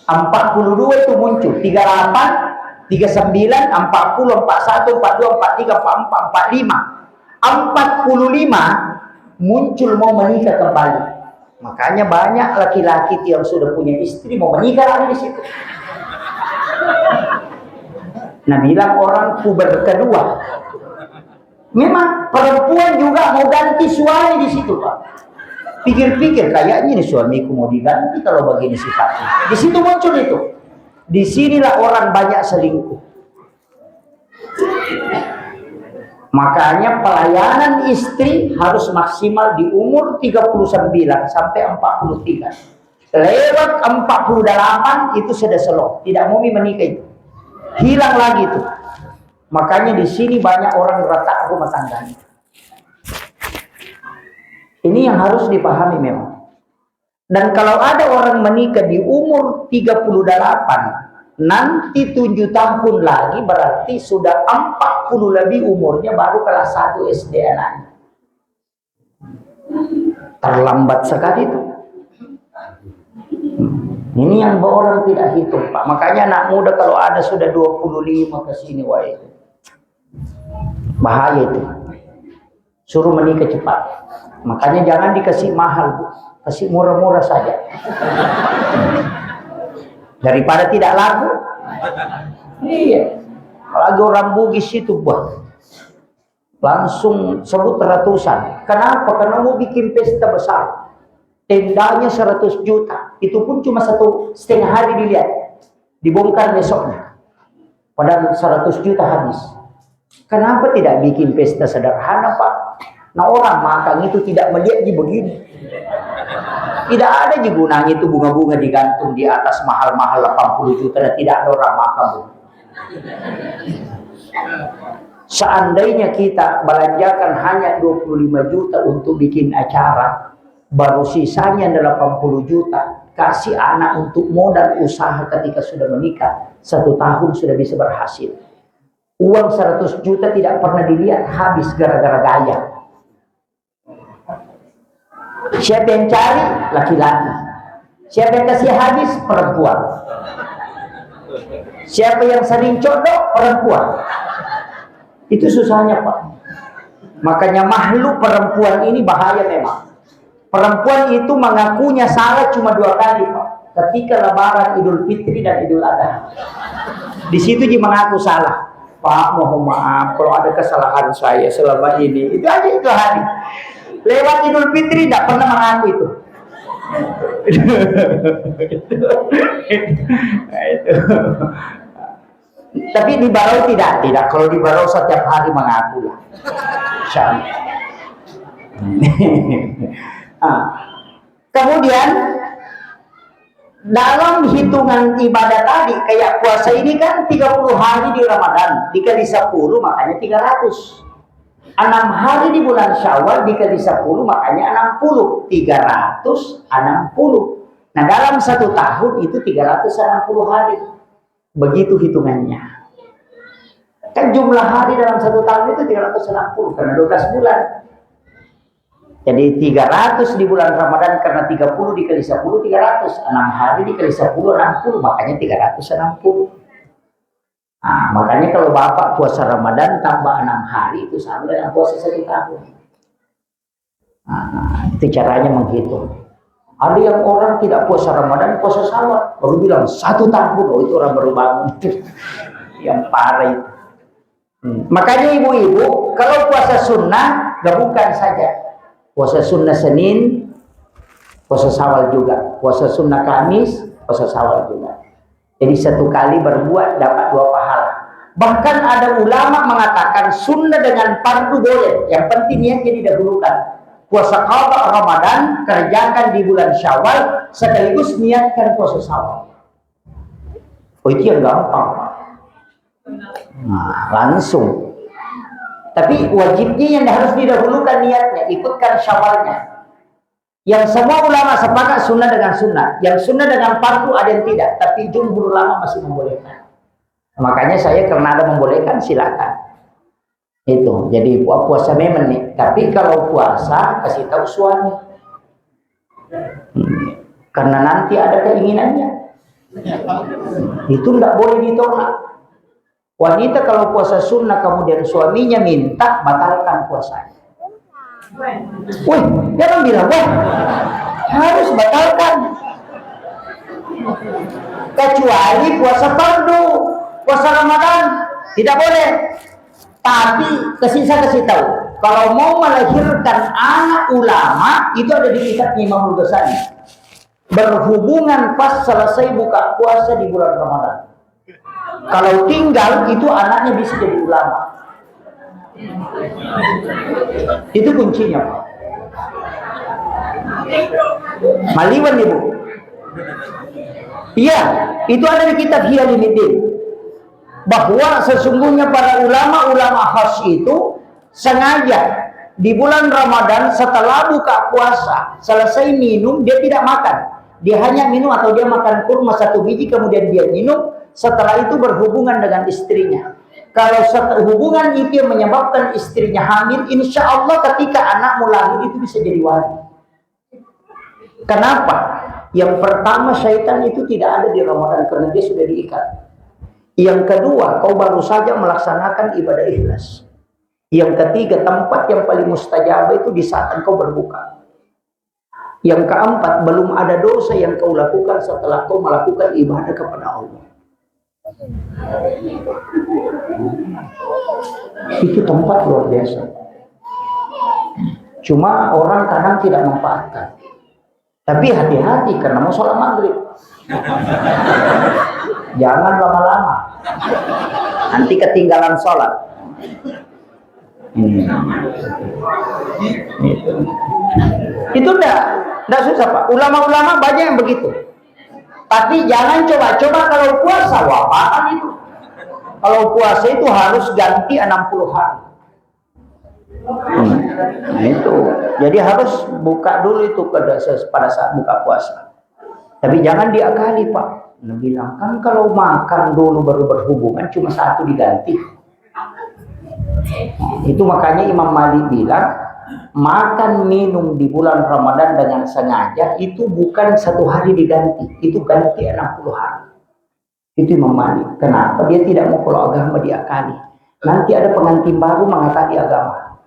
42 itu muncul. 38, 39, 40, 41, 42, 43, 44, 45. 45 muncul mau menikah kembali. Makanya banyak laki-laki yang sudah punya istri mau menikah lagi di situ. Nah, bilang orang puber kedua. Memang perempuan juga mau ganti suami di situ, Pak. Pikir-pikir kayaknya ini suamiku mau diganti kalau begini sifatnya. Di situ muncul itu. Disinilah orang banyak selingkuh. Makanya pelayanan istri harus maksimal di umur 39 sampai 43. Lewat 48 itu sudah slow, tidak mau menikah itu. Hilang lagi itu. Makanya di sini banyak orang retak rumah tangganya. Ini yang harus dipahami memang. Dan kalau ada orang menikah di umur 38, nanti 7 tahun lagi berarti sudah 40 lebih umurnya, baru kelas 1 SD anaknya. Terlambat sekali itu. Ini yang orang tidak hitung, Pak. Makanya anak muda kalau ada sudah 25 ke sini, wah itu bahaya itu. Suruh menikah cepat. Makanya jangan dikasih mahal, Bu. Kasih murah-murah saja. Daripada tidak laku. Iya. Lagi orang Bugis itu buat. Langsung sebut ratusan. Kenapa? Karena mau bikin pesta besar. Tendanya 100 juta. Itu pun cuma 1,5 hari dilihat. Dibongkar besoknya. Padahal 100 juta habis. Kenapa tidak bikin pesta sederhana, Pak? Nah, orang makan itu tidak melihat di begini. Tidak ada di gunanya itu bunga-bunga digantung di atas mahal-mahal 80 juta dan tidak ada orang makan, Bu. Seandainya kita belanjakan hanya 25 juta untuk bikin acara, baru sisanya 80 juta, kasih anak untuk modal usaha ketika sudah menikah, 1 tahun sudah bisa berhasil. Uang 100 juta tidak pernah dilihat habis gara-gara gaya. Siapa yang cari? Laki-laki. Siapa yang kasih habis? Perempuan. Siapa yang sering codok? Perempuan. Itu susahnya, Pak. Makanya makhluk perempuan ini bahaya memang. Perempuan itu mengakunya salah cuma 2 kali, Pak. Ketika Lebaran, Idul Fitri dan Idul Adha. Di situ dia mengaku salah. Pak, mohon maaf kalau ada kesalahan saya selama ini. Itu aja itu hari. Lewat Idul Fitri tidak pernah mengaku itu. Tapi di Barau tidak. Kalau di Barau setiap hari mengaku lah. Kemudian dalam hitungan ibadah tadi, kayak puasa ini kan 30 hari di Ramadan, dikali 10 makanya 300. 6 hari di bulan Syawal dikali 10 makanya 60. 360. Nah, dalam 1 tahun itu 360 hari. Begitu hitungannya. Kan jumlah hari dalam 1 tahun itu 360 karena 12 bulan. Jadi 300 di bulan Ramadan karena 30 dikali 10 300. 6 hari dikali 10 60 makanya 360. Nah, makanya kalau Bapak puasa Ramadan tambah 6 hari itu sama dengan puasa 1 tahun. Nah, itu caranya menghitung. Ada yang orang tidak puasa Ramadan, puasa Syawal, baru bilang 1 tahun, oh itu orang baru bangun. Yang parah itu. Makanya ibu-ibu, kalau puasa sunnah, gabungkan saja. Puasa sunnah Senin, puasa Syawal juga. Puasa sunnah Kamis, puasa Syawal juga. Jadi satu kali berbuat dapat 2 pahala. Bahkan ada ulama mengatakan sunnah dengan fardu boleh. Yang penting niatnya didahulukan. Puasa qada Ramadan kerjakan di bulan Syawal sekaligus niatkan puasa Syawal. Oh itu yang gampang, Pak. Nah, langsung. Tapi wajibnya yang harus didahulukan niatnya, ikutkan Syawalnya. Yang semua ulama sepakat sunnah dengan sunnah. Yang sunnah dengan fardu ada yang tidak, tapi jumhur ulama masih membolehkan. Makanya saya karena ada membolehkan silakan. Itu. Jadi puasa memang nih. Tapi kalau puasa kasih tahu suami. Karena nanti ada keinginannya. Itu tidak boleh ditolak. Wanita kalau puasa sunnah kemudian suaminya minta, batalkan puasanya. Wih, jangan bilang, wah, harus batalkan. Kecuali puasa fardu, puasa Ramadan, tidak boleh. Tapi saya kasih tahu, kalau mau melahirkan anak ulama, itu ada di kitab Imam Ghazali. Berhubungan pas selesai buka puasa di bulan Ramadan. Kalau tinggal itu anaknya bisa jadi ulama. Itu kuncinya, Pak. Maliwan Ibu. Iya, itu ada di kitab Hiyaluddin. Bahwa sesungguhnya para ulama-ulama khas itu sengaja di bulan Ramadan setelah buka puasa selesai minum dia tidak makan. Dia hanya minum atau dia makan kurma 1 biji kemudian dia minum. Setelah itu berhubungan dengan istrinya. Kalau hubungan itu yang menyebabkan istrinya hamil, insya Allah ketika anakmu lahir itu bisa jadi wali. Kenapa? Yang pertama, syaitan itu tidak ada di Ramadan karena dia sudah diikat. Yang kedua, kau baru saja melaksanakan ibadah ikhlas. Yang ketiga, tempat yang paling mustajab itu di saat engkau berbuka. Yang keempat, belum ada dosa yang kau lakukan setelah kau melakukan ibadah kepada Allah. Itu tempat luar biasa. Cuma orang kadang tidak memanfaatkan. Tapi hati-hati karena mau sholat maghrib. Jangan lama-lama. Nanti ketinggalan sholat. Itu enggak susah, Pak. Ulama-ulama banyak yang begitu. Tapi jangan coba-coba kalau puasa, apaan itu? Kalau puasa itu harus ganti 60 hari. Nah itu. Jadi harus buka dulu itu pada saat buka puasa. Tapi jangan diakali, Pak. Nah, bilang kan kalau makan dulu baru berhubungan cuma 1 diganti. Nah, itu makanya Imam Malik bilang makan minum di bulan Ramadan dengan sengaja itu bukan 1 hari diganti, itu ganti 60 hari. Itu Imam Malik. Kenapa? Dia tidak mau kalau agama diakali. Nanti ada pengantin baru mengakali agama.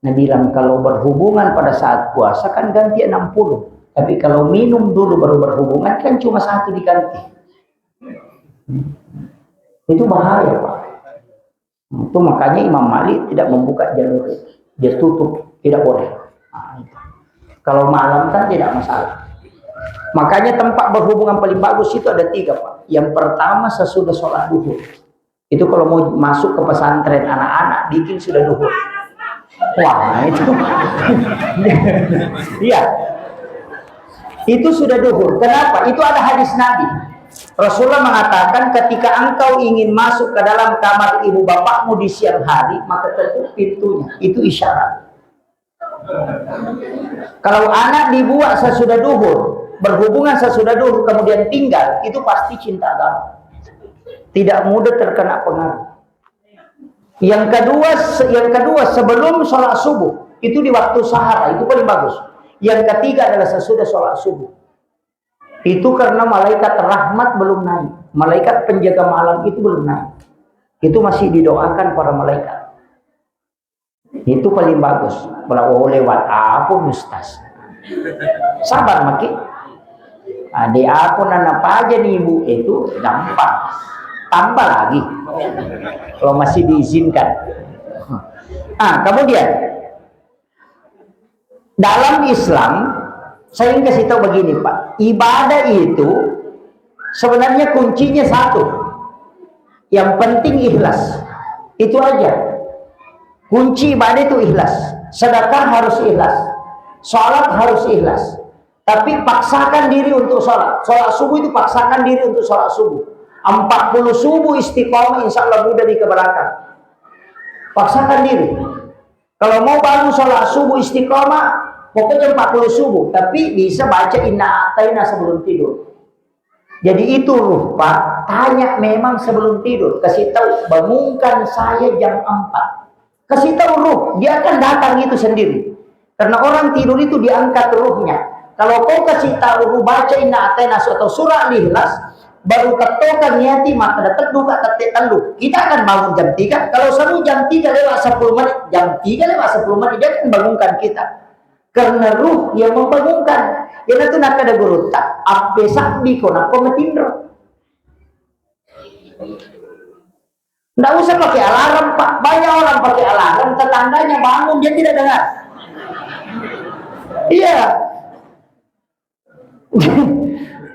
Nah bilang kalau berhubungan pada saat puasa kan ganti 60. Tapi kalau minum dulu baru berhubungan kan cuma 1 diganti. Itu bahaya, Pak. Itu makanya Imam Malik tidak membuka jalur itu. Dia tutup. Tidak boleh. Nah, kalau malam kan tidak masalah. Makanya tempat berhubungan paling bagus itu ada 3, Pak. Yang pertama sesudah sholat duhur. Itu kalau mau masuk ke pesantren anak-anak bikin sudah duhur. Wah itu. Iya. Itu sudah duhur. Kenapa? Itu ada hadis Nabi. Rasulullah mengatakan ketika engkau ingin masuk ke dalam kamar ibu bapakmu di siang hari maka tutup pintunya. Itu isyarat. Kalau anak dibuat sesudah duhur, berhubungan sesudah duhur kemudian tinggal, itu pasti cinta agama. Tidak mudah terkena pengaruh. Yang kedua sebelum sholat subuh, itu di waktu sahara, itu paling bagus. Yang ketiga adalah sesudah sholat subuh. Itu karena malaikat rahmat belum naik. Malaikat penjaga malam itu belum naik. Itu masih didoakan para malaikat. Itu paling bagus. Kalau lewat apa Ustaz? Sabar maki. Adik aku nana apa aja nih Ibu itu gampang. Tambah lagi. Kalau masih diizinkan. Kemudian Dalam Islam, saya ingin kasih tahu begini Pak, ibadah itu sebenarnya kuncinya satu, yang penting ikhlas, itu aja. Kunci ibadah itu ikhlas, sedekah harus ikhlas, sholat harus ikhlas. Tapi paksakan diri untuk sholat. Sholat subuh itu paksakan diri untuk sholat subuh. 40 subuh istiqomah, insya Allah mudah di belakang. Paksakan diri. Kalau mau bangun sholat subuh istiqomah, pokoknya 40 subuh. Tapi bisa baca inna ataina sebelum tidur. Jadi itu ruh Pak, tanya memang sebelum tidur. Kasih tahu, bangunkan saya jam 4. Kasih tahu ruh, dia akan datang itu sendiri. Karena orang tidur itu diangkat ruhnya. Kalau kau kasih tahu ruh baca inna ataina atau surah Al-Ikhlas, baru ketokan niati maka dapat duka tetek telu. Kita akan bangun jam 3. Kalau selalu jam 3 lewat 10 menit, jam 3 lewat 10 menit dia akan bangunkan kita. Karena ruh yang membangunkan. Yang itu nak ada guru tak ape sakbi ko nak pemetindro. Nggak usah pakai alarm Pak. Banyak orang pakai alarm, tetangganya bangun dia tidak dengar. Iya.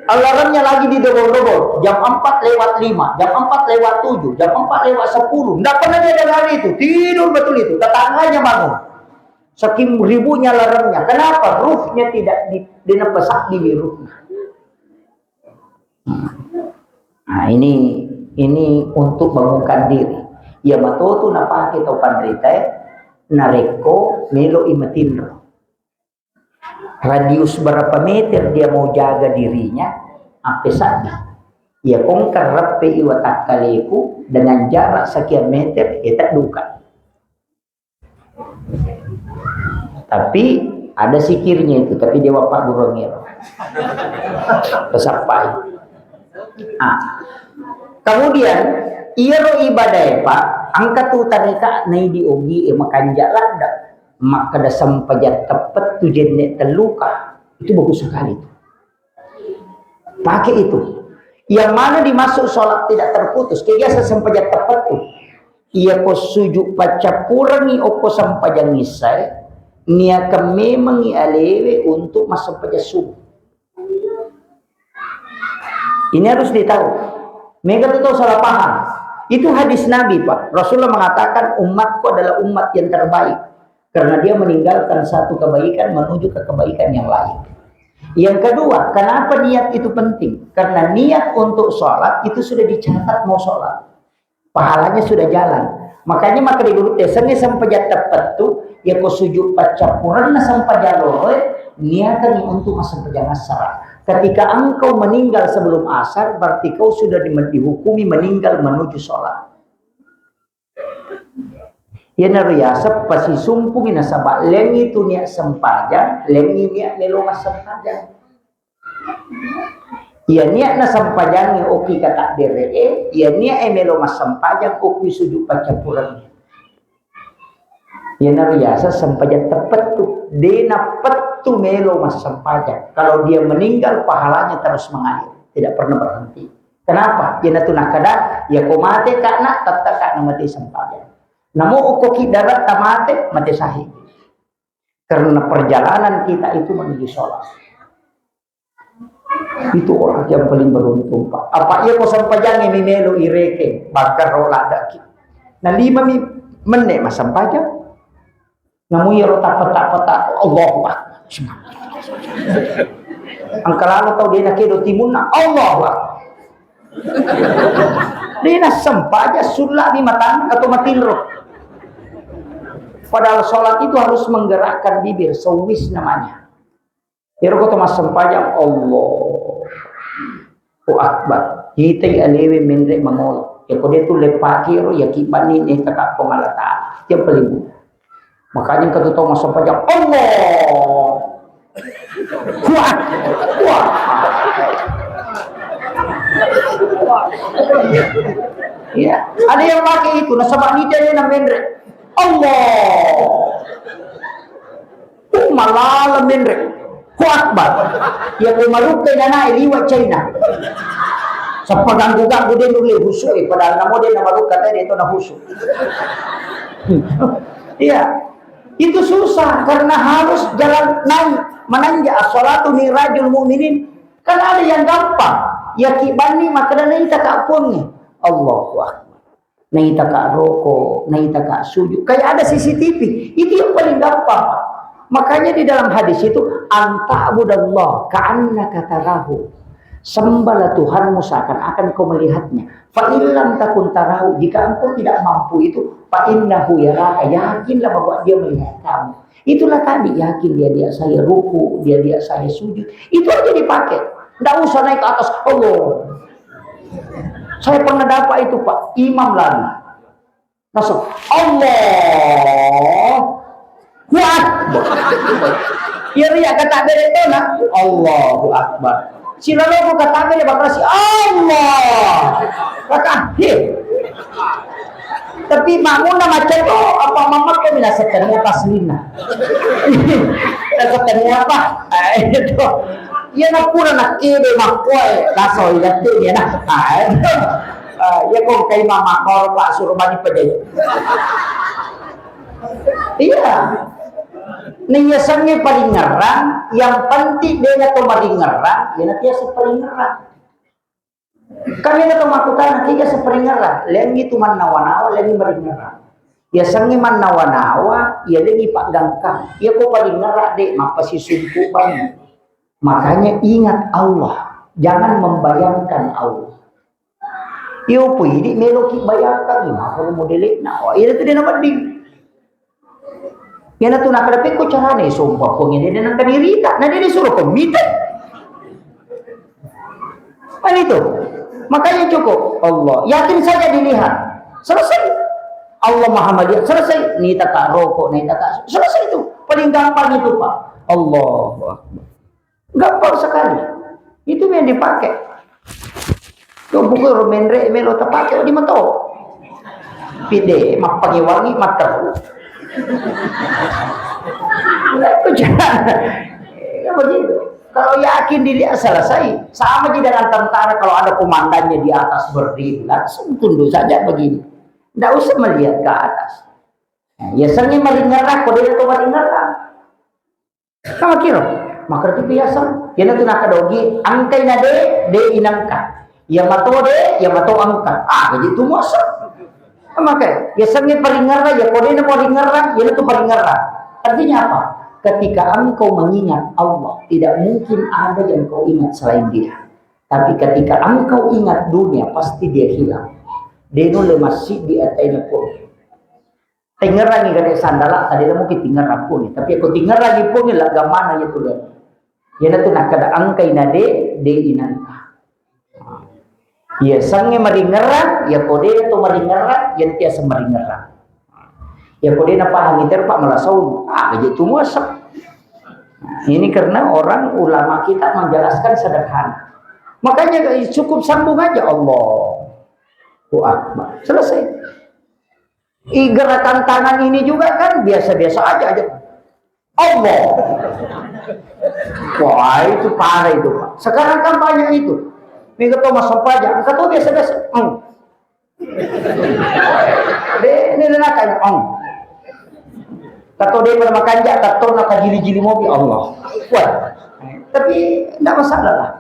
Alarmnya lagi didobol-dobol. Jam 4 lewat 5, jam 4 lewat 7, jam 4 lewat 10. Nggak pernah dia dengar itu. Tidur betul itu. Tetangganya bangun. Saking ribunya alarmnya. Kenapa? Ruhnya tidak dinepesak di ruhnya. Nah ini untuk bangunkan diri. Ya matoto napake tau pandrita nareko melo imatindro. Radius berapa meter dia mau jaga dirinya, apa saja. Ya kongkar rappe iwatak kaleku dengan jarak sekian meter, ya tak duka. Tapi ada sikirnya itu, tapi dia wapak burungnya. Kesapai. Kemudian ia ro ibadah Pak, angkat tu tarika nai di ogi makan jalan dak. Maka dah sampajat tepat tu jenek terluka. Itu bagus sekali itu. Pakai itu. Yang mana dimasuk sholat tidak terputus. Kaya sampajat tepat tu. Ia ko sujud paca purangi oko sampajang ngisai. Nia kami mengi alewe untuk masuk paca subuh. Ini harus ditahu. Mereka itu salah paham. Itu hadis Nabi Pak. Rasulullah mengatakan umatku adalah umat yang terbaik. Karena dia meninggalkan satu kebaikan menuju ke kebaikan yang lain. Yang kedua, kenapa niat itu penting? Karena niat untuk sholat itu sudah dicatat mau sholat. Pahalanya sudah jalan. Makanya maka di grup desanya sampai tepat tuh ya ko sujud pacapuran sampai jalur niatan untuk masuk perjalanan asar. Ketika engkau meninggal sebelum asar berarti kau sudah dihukumi meninggal menuju sholat. Ya naruyasa pasi sumpung ina sabak lengi tu niat sempajang, lengi niat melo mas sempajang. Ya niat na sempajang yang oki kata deree, ya niat melo mas sempajang oki sujud pacapuran. Ya naruyasa sempajang tepat tu, dena petu melo mas sempajang. Kalau dia meninggal pahalanya terus mengalir, tidak pernah berhenti. Kenapa? Ya tu nakada, ya ko mate kak nak tetap kak mati sempajang. Namun ukoki darat tamate mati sahih. Karena perjalanan kita itu menuju sholat. Itu orang yang paling beruntung Pak. Apa ia kau sampajang ini melo ireke bakar rola daki. Nah 5 menit mas sampajang. Namun ia rotak petak Allah Pak. Angka lalu tahu dia nak kedo timunna Allah Pak. Dia nak sampaja sulah di mata atau matilro. Padahal sholat itu harus menggerakkan bibir, sewis namanya. Ya kota mas sempajang Allahu Akbar. Kita alewe mendrek mangol. Ya kau dia tu lepaki ro ya kibani ni kakak pengalata. Yang paling bu. Makanya kau tahu mas sempajang Allah. Kuat, kuat. Ya, ada yang pakai itu. Nasabak ni dia nak mendrek. Allah malala menrek kuatbat ya kumarukai nana iliwat China sa paganggu-ganggu din uli husu padahal namo din na marukat din ito na husu iya Itu susah karena harus jalan naik menanjak. As-salatu mirajul mu'minin. Kan ada yang gampang. Ya kibani maka dan naik tak punnya. Allahu Akbar. Naik tak rokok, naik tak sujud. Kayak ada CCTV. Itu yang paling gampang. Makanya di dalam hadis itu anta'budallah ka'annaka tarahu. Sembahlah Tuhanmu seakan-akan kau melihatnya. Fa illam takun tarahu, jika engkau tidak mampu itu, fa innahu yaraka, yakinlah bahwa dia melihat kamu. Itulah tadi, yakin dia saya ruku, dia saya sujud. Itu aja dipakai. Tidak usah naik ke atas Allah. Saya pernah dapat itu Pak, imam lagi. Langsung Allah kuat. Ya riak kata beretona Allahu Akbar. Si lalu aku kata dia bakal si Allah kata tapi bangun nama macam tu apa mama kau bila setemu pas lina setemu apa itu ia nak pura nak kiri makoi langsung dia dia nak ya kau kayak mama kau pak suruh bani pedai iya. Niyasannya paling ngerang, yang penting dia nak paling ngerang, dia nanti paling ngerang. Kami nak makutan nanti dia paling ngerang, lengi tu manawa-nawa, lengi paling ngerang. Biasanya manawa-nawa, ia lengi pak gangkang, ia kau paling ngerang dek, maka si sumpu banyak. Makanya ingat Allah, jangan membayangkan Allah. Iyo pun ini meloki bayangkan, kalau modelik, nah, ia tu dia nama ding. Yan na ito nakadapit ko tsara na sumpah ko ngayon na kanirita na disuruh pemitan. Ano itu? Makanya cukup Allah yakin saja dilihat selesai. Allah maha melihat selesai. Nita ka rokok, nita ka selesai itu. Paling gampang itu Pak. Allahu Akbar. Gampang sekali. Itu yang dipakai. Kau buku romenre melo terpakai di mato. Pide mapangiwangi mataru. Itu jangan begitu. Kalau yakin dilihat selesai. Sama juga dengan tentara kalau ada komandannya di atas berdiri, langsung tunduk saja begini. Tidak usah melihat ke atas. Ya sengi malingarah, kau dia tu malingarah. Kamu kira? Maka itu biasa. Yang itu nak dogi, angkai nade, de inangka. Ya mato de, ya mato angka. Begitu masa. Maka ya sengi palingarah, ya kau dia palingarah, ya itu palingarah. Artinya apa? Ketika engkau mengingat Allah, tidak mungkin ada yang kau ingat selain dia. Tapi ketika engkau ingat dunia, pasti dia hilang. Dia nu masih di atasnya pun. Tinggal lagi gak sandala, tadi mungkin tinggal pun. Tapi aku tinggal lagi pun, laga mana ya tu lihat. Ya itu nak kada angkai nade, de inanta. Ya sange maringeran, ya kode itu maringeran, ya tiasa maringeran. Ya kode na pahangiter pak malasau, begitu muasap. Ini karena orang ulama kita menjelaskan sederhana. Makanya cukup sambung aja Allahu Akbar. Selesai. Gerakan tangan ini juga kan biasa-biasa aja. Allah. Wah itu parah itu Pak. Sekarang kan banyak itu. Minggu tu masuk pajak. Angkat tu biasa-biasa. Ini nakanya. Tato dia pada makan jak, tato nak jili-jili mobil Allah. Wah. Tapi tidak masalah lah.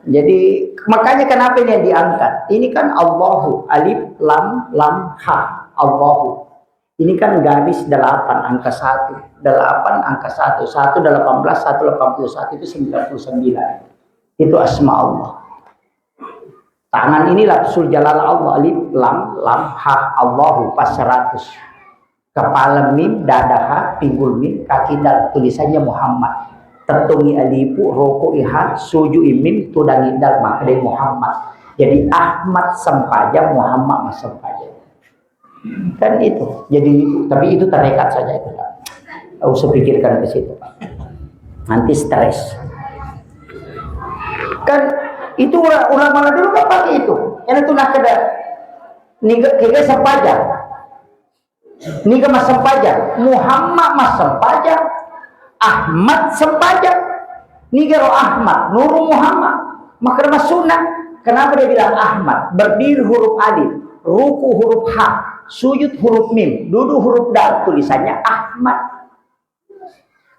Jadi makanya kenapa ini yang diangkat? Ini kan Allahu alif lam ha Allahu. Ini kan garis 8 angka 1, 8 angka 1, 1 18, 181 itu 99. Itu asma Allah. Tangan inilah sul jalal Allah alif lam ha Allahu pas 100. Kepala mim, dada ha, pinggul mim, kaki dal tulisannya Muhammad. Tertungi alifu, roko iha, suju imim, tudangi dal maka dari Muhammad. Jadi Ahmad sempaja, Muhammad mas sempaja. Kan itu. Jadi tapi itu terdekat saja itu. Tak usah pikirkan ke situ. Nanti stres. Kan itu ulama dulu kan pakai itu. Yang itu nak ada niga sempaja. Niga mas sempaja, Muhammad mas sempaja. Ahmad sempaja, Nigero Ahmad, Nurul Muhammad, makar sunnah. Kenapa dia bilang Ahmad? Berdiri huruf alif, ruku huruf ha, sujud huruf mim, duduk huruf dal, tulisannya Ahmad.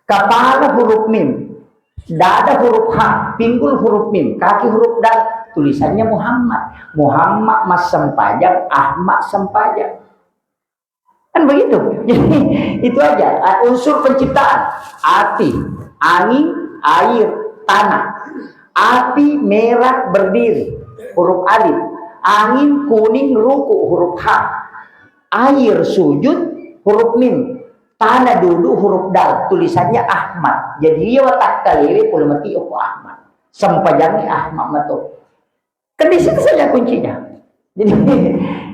Kepala huruf mim, dada huruf ha, pinggul huruf mim, kaki huruf dal, tulisannya Muhammad. Muhammad mas sempajang, Ahmad sempajang. Kan begitu. Jadi itu aja unsur penciptaan. Api, angin, air, tanah. Api merah berdiri, huruf alif. Angin kuning ruku, huruf ha. Air sujud, huruf mim. Tanah duduk, huruf dal, tulisannya Ahmad. Jadi dia watak kaliri pula mati aku Ahmad. Sempajangnya Ahmad mato. Kan di situ saja kuncinya. Jadi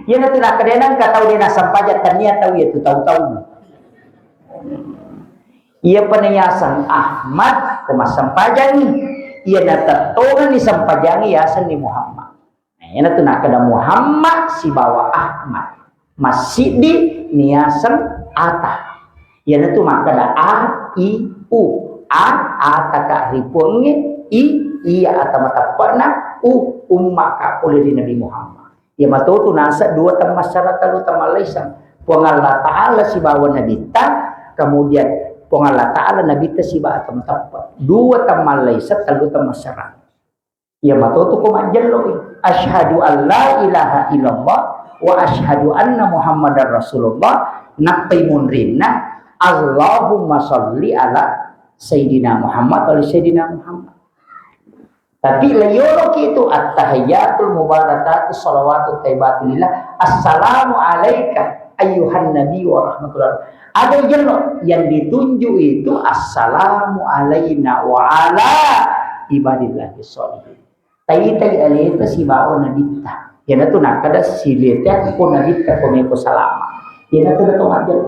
ya nanti nak kedenang kata dia nak sampajak tania tahu ya tu tahu-tahu. Ia penayasan Ahmad kemas sampajangi. Ia nak togan di sampajangi yasan di Muhammad. Nah, ia nanti nak kada Muhammad si bawa Ahmad. Masih di niasan ata. Ia nanti maka ada a i u. A taka ripunge i iya atamata pana u ummaka oleh di Nabi Muhammad. Ya matu tu nasa dua masyarakat lu tamalaisan. Allah Ta'ala si bawa Nabi ta, kemudian Allah Ta'ala Nabi ta si bawa tempat. Dua tamalaisan talu masyarakat. Ya matu tu kumajallo. Asyhadu an la ilaha illallah wa asyhadu anna Muhammadar Rasulullah naqimun rinna. Allahumma sholli ala Sayyidina Muhammad wa Sayyidina Muhammad. Tapi layolo itu at-tahiyatul mubarakatus shalawatut thayyibatulillah. Assalamu alayka ayyuhan nabi wa rahmatullah. Ada yang ditunjuk itu assalamu alayna wa ala ibadillahi sholihin. Tai alita si bawa nabita. Yana tu nak kada silita ko nabita ko may ko salama. Yana tu datong ajal.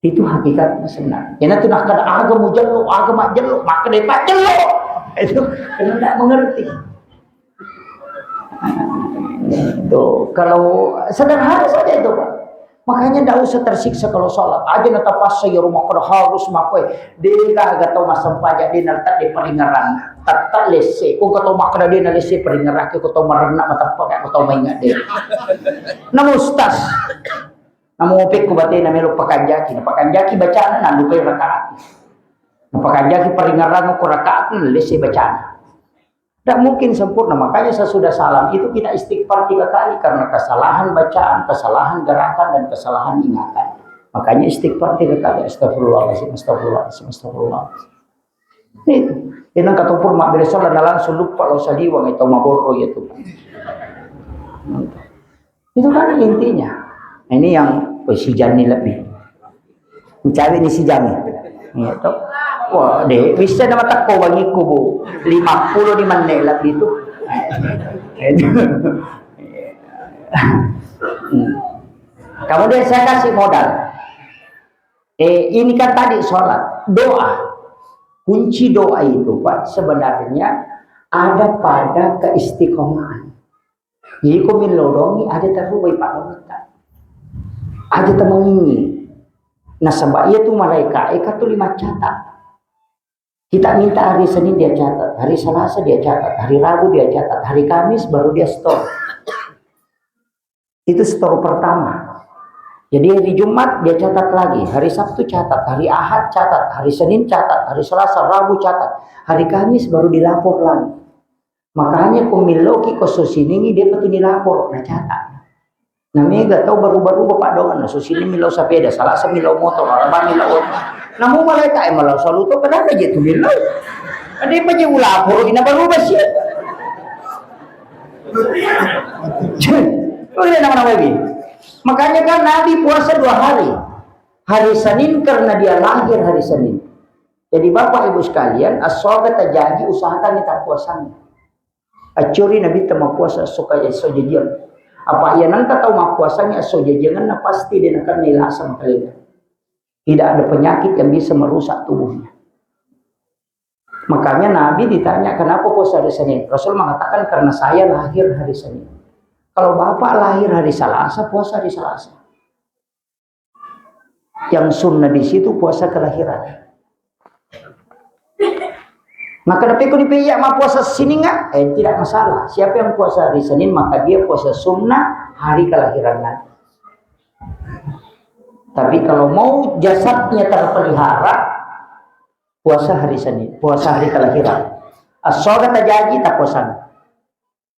Itu hakikatnya sebenarnya. Yana tu nak kada agama jallo, agama jallo, maka dapat jallo. Itu karena tidak mengerti. Tuh, kalau sederhana saja itu, Pak. Makanya tidak usah tersiksa kalau sholat. Aja nata pas saya rumah kada harus makoy. Dia agak tahu masa pajak dia nalta di peringaran. Tata lese, kung kataw makada dia nalese peringaran, kung kataw marana mata pa, kung kataw maingat dia. Namustas. Namupik ko bati na melo pakanjaki. Napakanjaki bacaan na lupay rakaat. Napakanjaki peringaran ko rakaat na lese bacaan. Tidak mungkin sempurna, makanya sesudah salam itu kita istighfar 3 kali karena kesalahan bacaan, kesalahan gerakan, dan kesalahan ingatan. Makanya istighfar 3 kali. Astagfirullahaladzim, astagfirullahaladzim, astagfirullahaladzim. Itu. Yang katupur mak beresolah dalam suluk kalau sadiwang itu maboro itu. Itu kan intinya. Nah, ini yang si Jani lebih. Mencari ini si Jani. Gitu. Wah, deh, bisa nama tak kau bagi kubu 50 di mana lebih itu. Kemudian saya kasih modal. Ini kan tadi sholat, doa. Kunci doa itu, Pak, sebenarnya ada pada keistiqomahan. Jadi kau milodongi ada terubah Pak Lota. Ada temangi. Nah, sebab itu mereka tu 5 catat. Kita minta hari Senin dia catat, hari Selasa dia catat, hari Rabu dia catat, hari Kamis baru dia store. Itu store pertama. Jadi hari Jumat dia catat lagi, hari Sabtu catat, hari Ahad catat, hari Senin catat, hari Selasa, Rabu catat, hari Kamis baru dilapor lagi. Makanya kumiloki kosusiningi dia betul dilapor, nah catat. Namanya gak tahu baru-baru bapak doang, nah susini milau sepeda, Selasa milau motor, Rabu milau. Namun mereka malau selalu tu kenapa aja tu milau? Ada apa je ulapor, ina baru basi. Boleh nama-nama ini. Makanya kan Nabi puasa 2 hari. Hari Senin karena dia lahir hari Senin. Jadi Bapak Ibu sekalian, as-soga terjadi usahakan kita puasanya. Acuri Nabi tema puasa suka sojajian. Apa ia nangka tahu mak puasanya sojajian na pasti dia akan nilasa makanya. Tidak ada penyakit yang bisa merusak tubuhnya. Makanya Nabi ditanya kenapa puasa hari Senin. Rasul mengatakan karena saya lahir hari Senin. Kalau Bapak lahir hari Selasa, puasa hari Selasa. Yang sunnah di situ puasa kelahiran. Maka tapi kalau dipiyak mah puasa sini nggak? Tidak masalah. Siapa yang puasa hari Senin maka dia puasa sunnah hari kelahiran nanti. Tapi kalau mau jasadnya terpelihara, puasa hari Senin, puasa hari kelahiran. As-sogat tajaji tak puasa.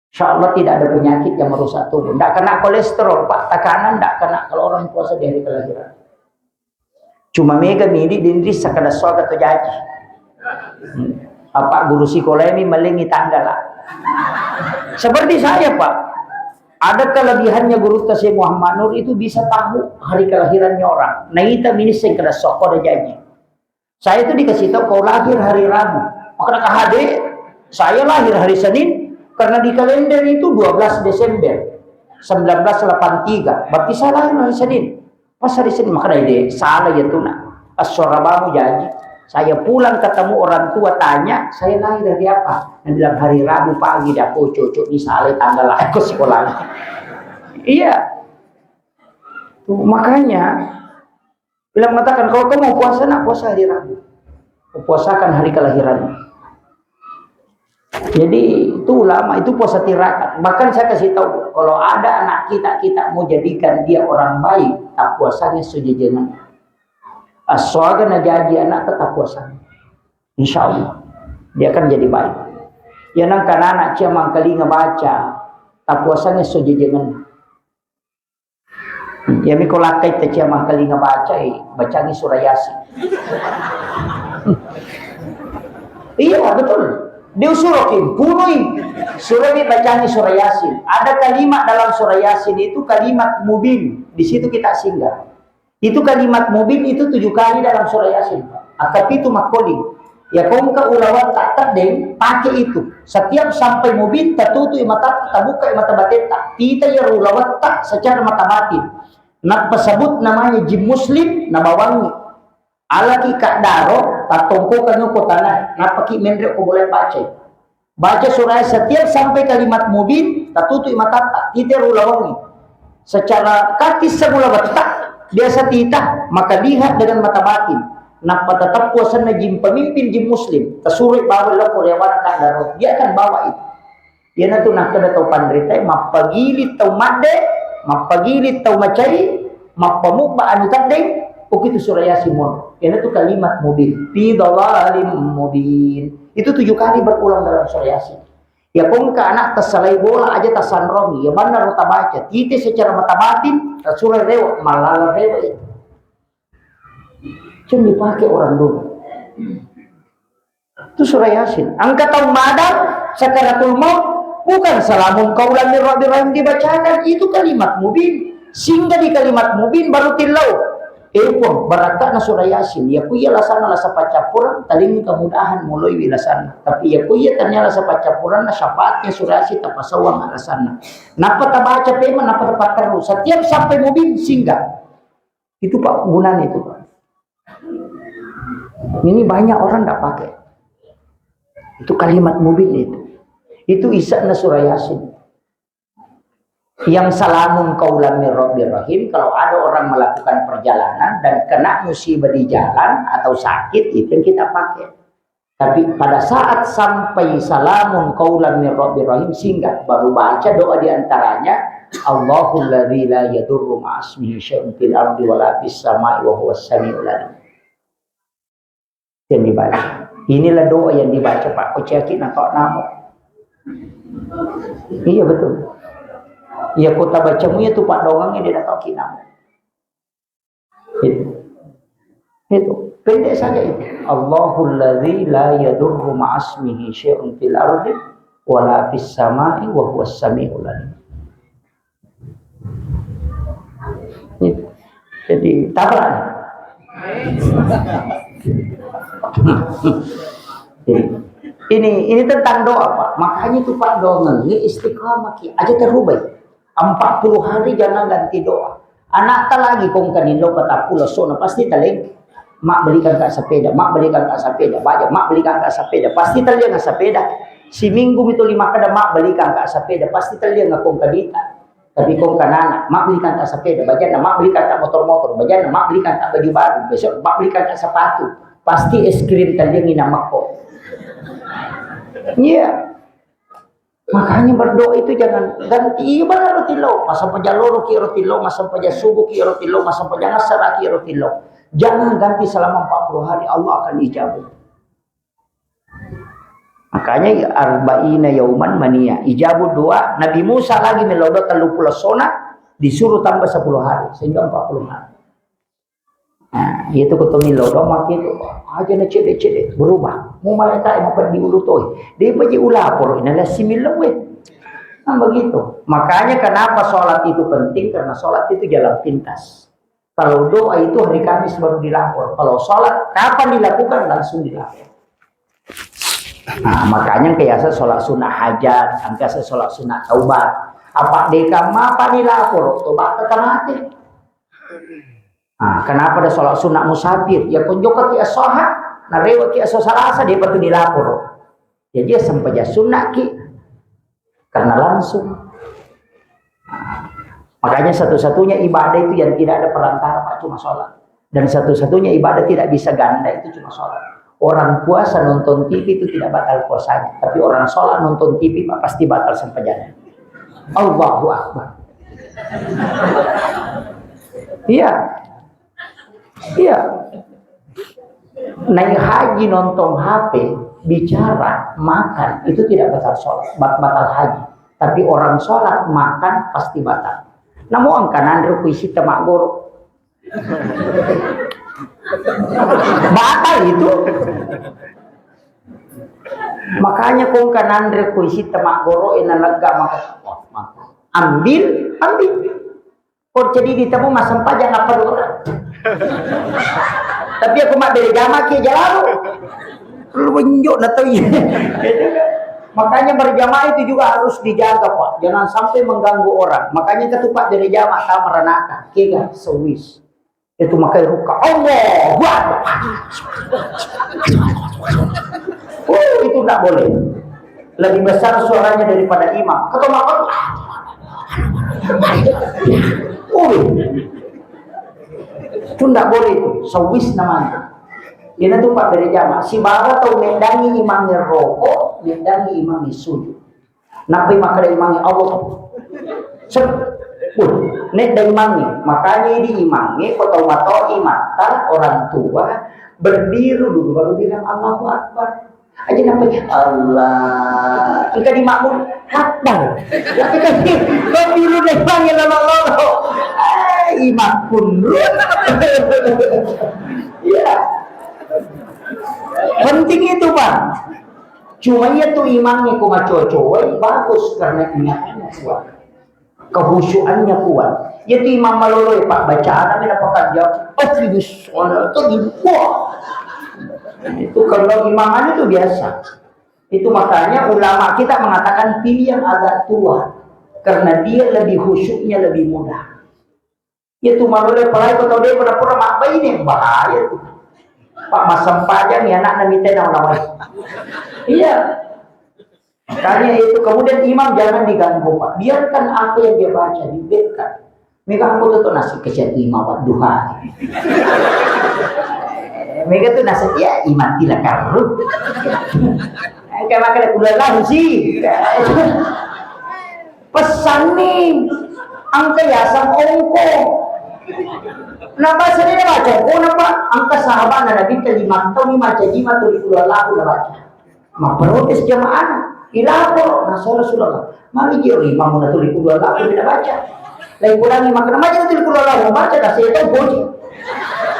Insya Allah tidak ada penyakit yang merusak tubuh. Tidak kena kolesterol, Pak. Tekanan tidak kena kalau orang puasa di hari kelahiran. Cuma mega mili dindri sakada sogat tajaji. Apa guru psikologi melingi tangga lah. Seperti saya, Pak. Ada kelebihannya guru Tasya Muhammad Nur itu bisa tahu hari kelahirannya orang. Nah, kita minis yang kada sok ada janji. Saya itu dikasih tahu kau lahir hari Rabu. Maka KHD saya lahir hari Senin karena di kalender itu 12 Desember 1983. Berarti saya lahir hari Senin. Pas hari Senin maka ide salah ya tuh nak. As-sorabamu janji. Saya pulang ketemu orang tua tanya, saya lahir dari apa? Dan bilang hari Rabu pagi dah aku cucu di salah tanggal aku sekolah. Iya. Tuh, makanya bilang mengatakan kalau kamu mau puasa nak puasa hari Rabu. Puasakan hari kelahiran. Jadi itu ulama itu puasa tirakat. Bahkan saya kasih tahu kalau ada anak kita mau jadikan dia orang baik, tak puasanya sejajanan. Asal najaji anak tetap puasa, insya Allah dia akan jadi baik. Ya nang kan anak cia mangkali ngebaca, tak puasanya sejajanan. Ya mikolakai te cia mangkali ngebaca, bacangi surah Yasin. Iya betul. Diusurokin, punui surah ini bacangi surah Yasin. Ada kalimat dalam surah Yasin itu kalimat mubin. Di situ kita singgah. Itu kalimat mubin itu 7 kali dalam surah Yasin. Akap itu makoli. Ya kau ka ulawat tak terdeng pakai itu. Setiap sampai mubin tertutup mata, terbuka mata bateta. Kita ya ulawat tak secara mata batin. Nak pesebut namanya jim muslim nabawangi. Alaki kak daro tatongko kanyo ko tanah. Napaki mendrek ko boleh baca. Baca surah setiap sampai kalimat mubin tertutup mata. Kita ulawangi. Secara kaki semula tak biasa titah maka lihat dengan mata batin. Napa tetap puasa na jim pemimpin jim muslim tersurit bawa lo korewan kak daro. Dia akan bawa itu. Dia nanti nak kena tahu pandrita mapagilit tahu made, mapagilit tahu macai, mapamukba anu tadeng. Begitu surah Yasin mon. Ini tuh kalimat mubin. Fi dhalalim mubin. Itu 7 kali berulang dalam surah Yasin. Ya kong ke anak terselai bola aja tersanrongi. Ya mana rota baca. Tite secara mata batin. Surah rewa. Malala rewa itu. Cuma dipakai orang dulu. Itu surah Yasin. Angka tahu madam. Sakaratul maut. Bukan salamun qaulan min rabbir rahim dibacakan. Itu kalimat mubin. Sehingga di kalimat mubin baru tilau. Pun barakat na surah Yasin ya kuya lasana la sa pacapuran taling kemudahan mulai wilasana tapi ya kuya tanya la sa pacapuran na syafaatnya surah Yasin tapasawang alasana napa tabaca pema napa dapat terus setiap sampai mobil singgah itu Pak gunanya itu Pak. Ini banyak orang tidak pakai itu kalimat mobil itu isa na surah Yasin. Yang salamun qaulan min rabbir rahim. Kalau ada orang melakukan perjalanan dan kena musibah di jalan atau sakit itu yang kita pakai. Tapi pada saat sampai salamun qaulan min rabbir rahim singgah baru baca doa diantaranya Allahul ladzi la yadurru ma'asmihi syai'un fil ardi wala fis sama'i wa huwas samiul alim. Yang dibaca. Inilah doa yang dibaca Pak Kociaki atau namo. Iya betul. Ya kota bacamu itu Pak dongangnya dia tak tahu kinam. Itu pendek saja itu. Allahul ladzi la yadurru ma'asmihi syai'un fil ardi wala fis sama'i wa huwas samiul alim. Jadi tabrak. Ini tentang doa Pak. Makanya itu Pak doa ini istiqamah ki aja terubah. 40 hari jangan ganti doa. Anak tak lagi kong kanindo kata pula sona pasti taleng. Mak belikan kak sepeda, mak belikan kak sepeda, baca mak belikan kak sepeda, pasti taleng kak sepeda. Si minggu itu 5 kada mak belikan kak sepeda, pasti taleng kong kadita. Tapi kong kanana, mak belikan kak sepeda, baca mak belikan kak motor-motor, baca mak belikan kak baju baru, besok mak belikan kak sepatu. Pasti es krim taleng ina makko. Iya. Makanya berdoa itu jangan ganti ibadah rotilo, masa pajaloro ki rotilo, masa pajasubuh ki rotilo, masa pajangasara ki rotilo. Jangan ganti selama 40 hari, Allah akan ijabah. Makanya arba'ina yauman mania, ijabah doa. Nabi Musa lagi melodot 30 sona, disuruh tambah 10 hari sehingga 40 hari. Nah, itu ketemu lodo makin aja na cede berubah. Mau malaikat yang pergi ulu toy. Dia pergi ulah poro ini adalah simil we. Nah begitu. Makanya kenapa sholat itu penting, karena sholat itu jalan pintas. Kalau doa itu hari Kamis baru dilapor. Kalau sholat kapan dilakukan langsung dilapor. Nah, makanya kayak saya sholat sunnah hajat, angka saya sholat sunnah taubat. Apa deka apa dilapor? Tobat mati. Nah, kenapa ada sholat sunnah musafir? Ya kunjukkan ki asoha, narewa ki asosalasa dia betul dilapor. Ya dia sampai sunnah ki, karena langsung. Nah, makanya satu-satunya ibadah itu yang tidak ada perantara Pak, cuma sholat. Dan satu-satunya ibadah tidak bisa ganda itu cuma sholat. Orang puasa nonton TV itu tidak batal puasanya, tapi orang sholat nonton TV Pak, pasti batal sempajana. Allahu Akbar. Iya. Iya. Naik haji nonton HP, bicara, makan, itu tidak batal sholat, batal haji. Tapi orang sholat, makan, pasti batal. Namun kanan rukuisi temak goro. Batal itu. Makanya kung kanan rukuisi temak goro ina lega maka ambil. Kok jadi ditemu masam pajang apa dulu? Tapi aku mak dari jamaah ke jalan lu menjuk na tahu. Makanya berjamaah itu juga harus dijaga Pak, jangan sampai mengganggu orang. Makanya ketupat dari jamaah tak meranaka kega sewis itu makai ruka Allah itu tak boleh, lebih besar suaranya daripada imam. Kata makam itu tidak boleh itu, sewis namanya. Dia itu Pak dari jamaah. Si bara tahu mendangi imamnya rokok, mendangi imamnya sujud. Nabi maka imamnya Allah. Nek dari imamnya, makanya di imamnya kau tahu matau imatan orang tua berdiri dulu baru bilang Allahu Akbar. Aja namanya Allah. Jika dimakmur Akbar. Tapi kan berdiri dari imamnya lama-lama. Imam pun ya penting itu Pak. Cuma ya tuh imamnya kuma cowok bagus karena ingatannya kuat, kehusuannya kuat. Ya tuh imam malolo ya Pak, bacaan apa apakah jawab ini soal itu gimana? Itu kalau imamannya itu biasa. Itu makanya ulama kita mengatakan pilih yang agak tua karena dia lebih khusyuknya lebih mudah. Itu malole palai kau dia pura-pura mak bayi ini bahaya tuh. Pak masam pajang ya anak nabi tenang namanya. Iya. Makanya itu kemudian imam jangan diganggu Pak. Biarkan apa yang dia baca dibiarkan. Mereka aku tuh nasi kesian imam duha. Mereka tuh nasi ya imam tidak karut. Kayak makan kulalah sih. Pesan nih angka yasam ongko. Napa sini baca? Oh napa angka sahabat Nabi kelima tahun lima jima tu di pulau lalu baca. Mak protes jamaah, ilapor nasol Rasulullah. Mari jiro imam tu di pulau lalu tidak baca. Lain pulang lima kenapa jadi di pulau lalu baca dah saya tahu boji.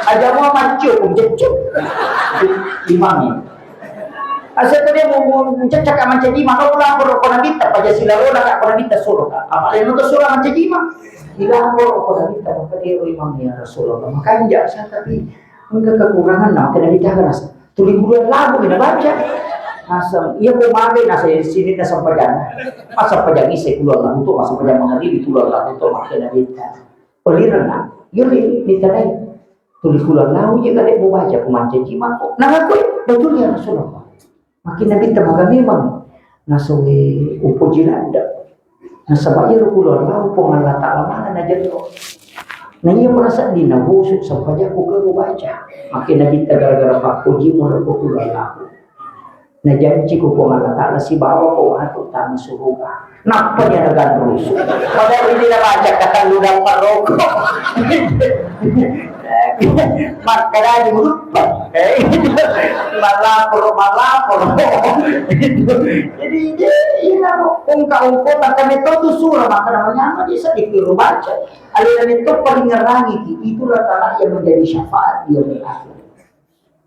Aja mau macu jecuk imamnya. Asal tu dia mau mencecak macam jima kau lapor kau nabi tak baca silarola tak kau nabi tak suruh. Apa yang nonton surah macam jima? Dilapor kepada kita maka dia imamnya Rasulullah. Makanya saya tapi enggak kekurangan nak kena dijaga nasa. Tuli bulan lagu kita baca. Asam ia mau mabe nasa di sini nasa pajang. Masa pajang isi keluar lagu tu masa pajang menghadiri keluar lagu tu maka kena dijaga. Peliran nak. Yuri ditanai. Tuli keluar lagu juga dia mau baca kumanca jima kok. Nah aku betul ya Rasulullah. Makin nabi temaga memang nasa upo jilanda. Nah sebabnya rukulah lau pengalat ta'ala mana najar kok. Nah ia merasa dinabusuk sampai aku baca. Makin nabi gara-gara pak puji mulai rukulah lau. Na janji ko po nga natala si bawa ko ato tama suruga. Napa niya nagandruso. Padahal hindi na baca katalunang paroko. Makanya lupa. Malapor. Jadi ini ungka-ungkot kami itu surah maka namanya bisa ditiru baca. Aliran itu paling ngerangi. Itulah tanah yang menjadi syafaat dia di akhir.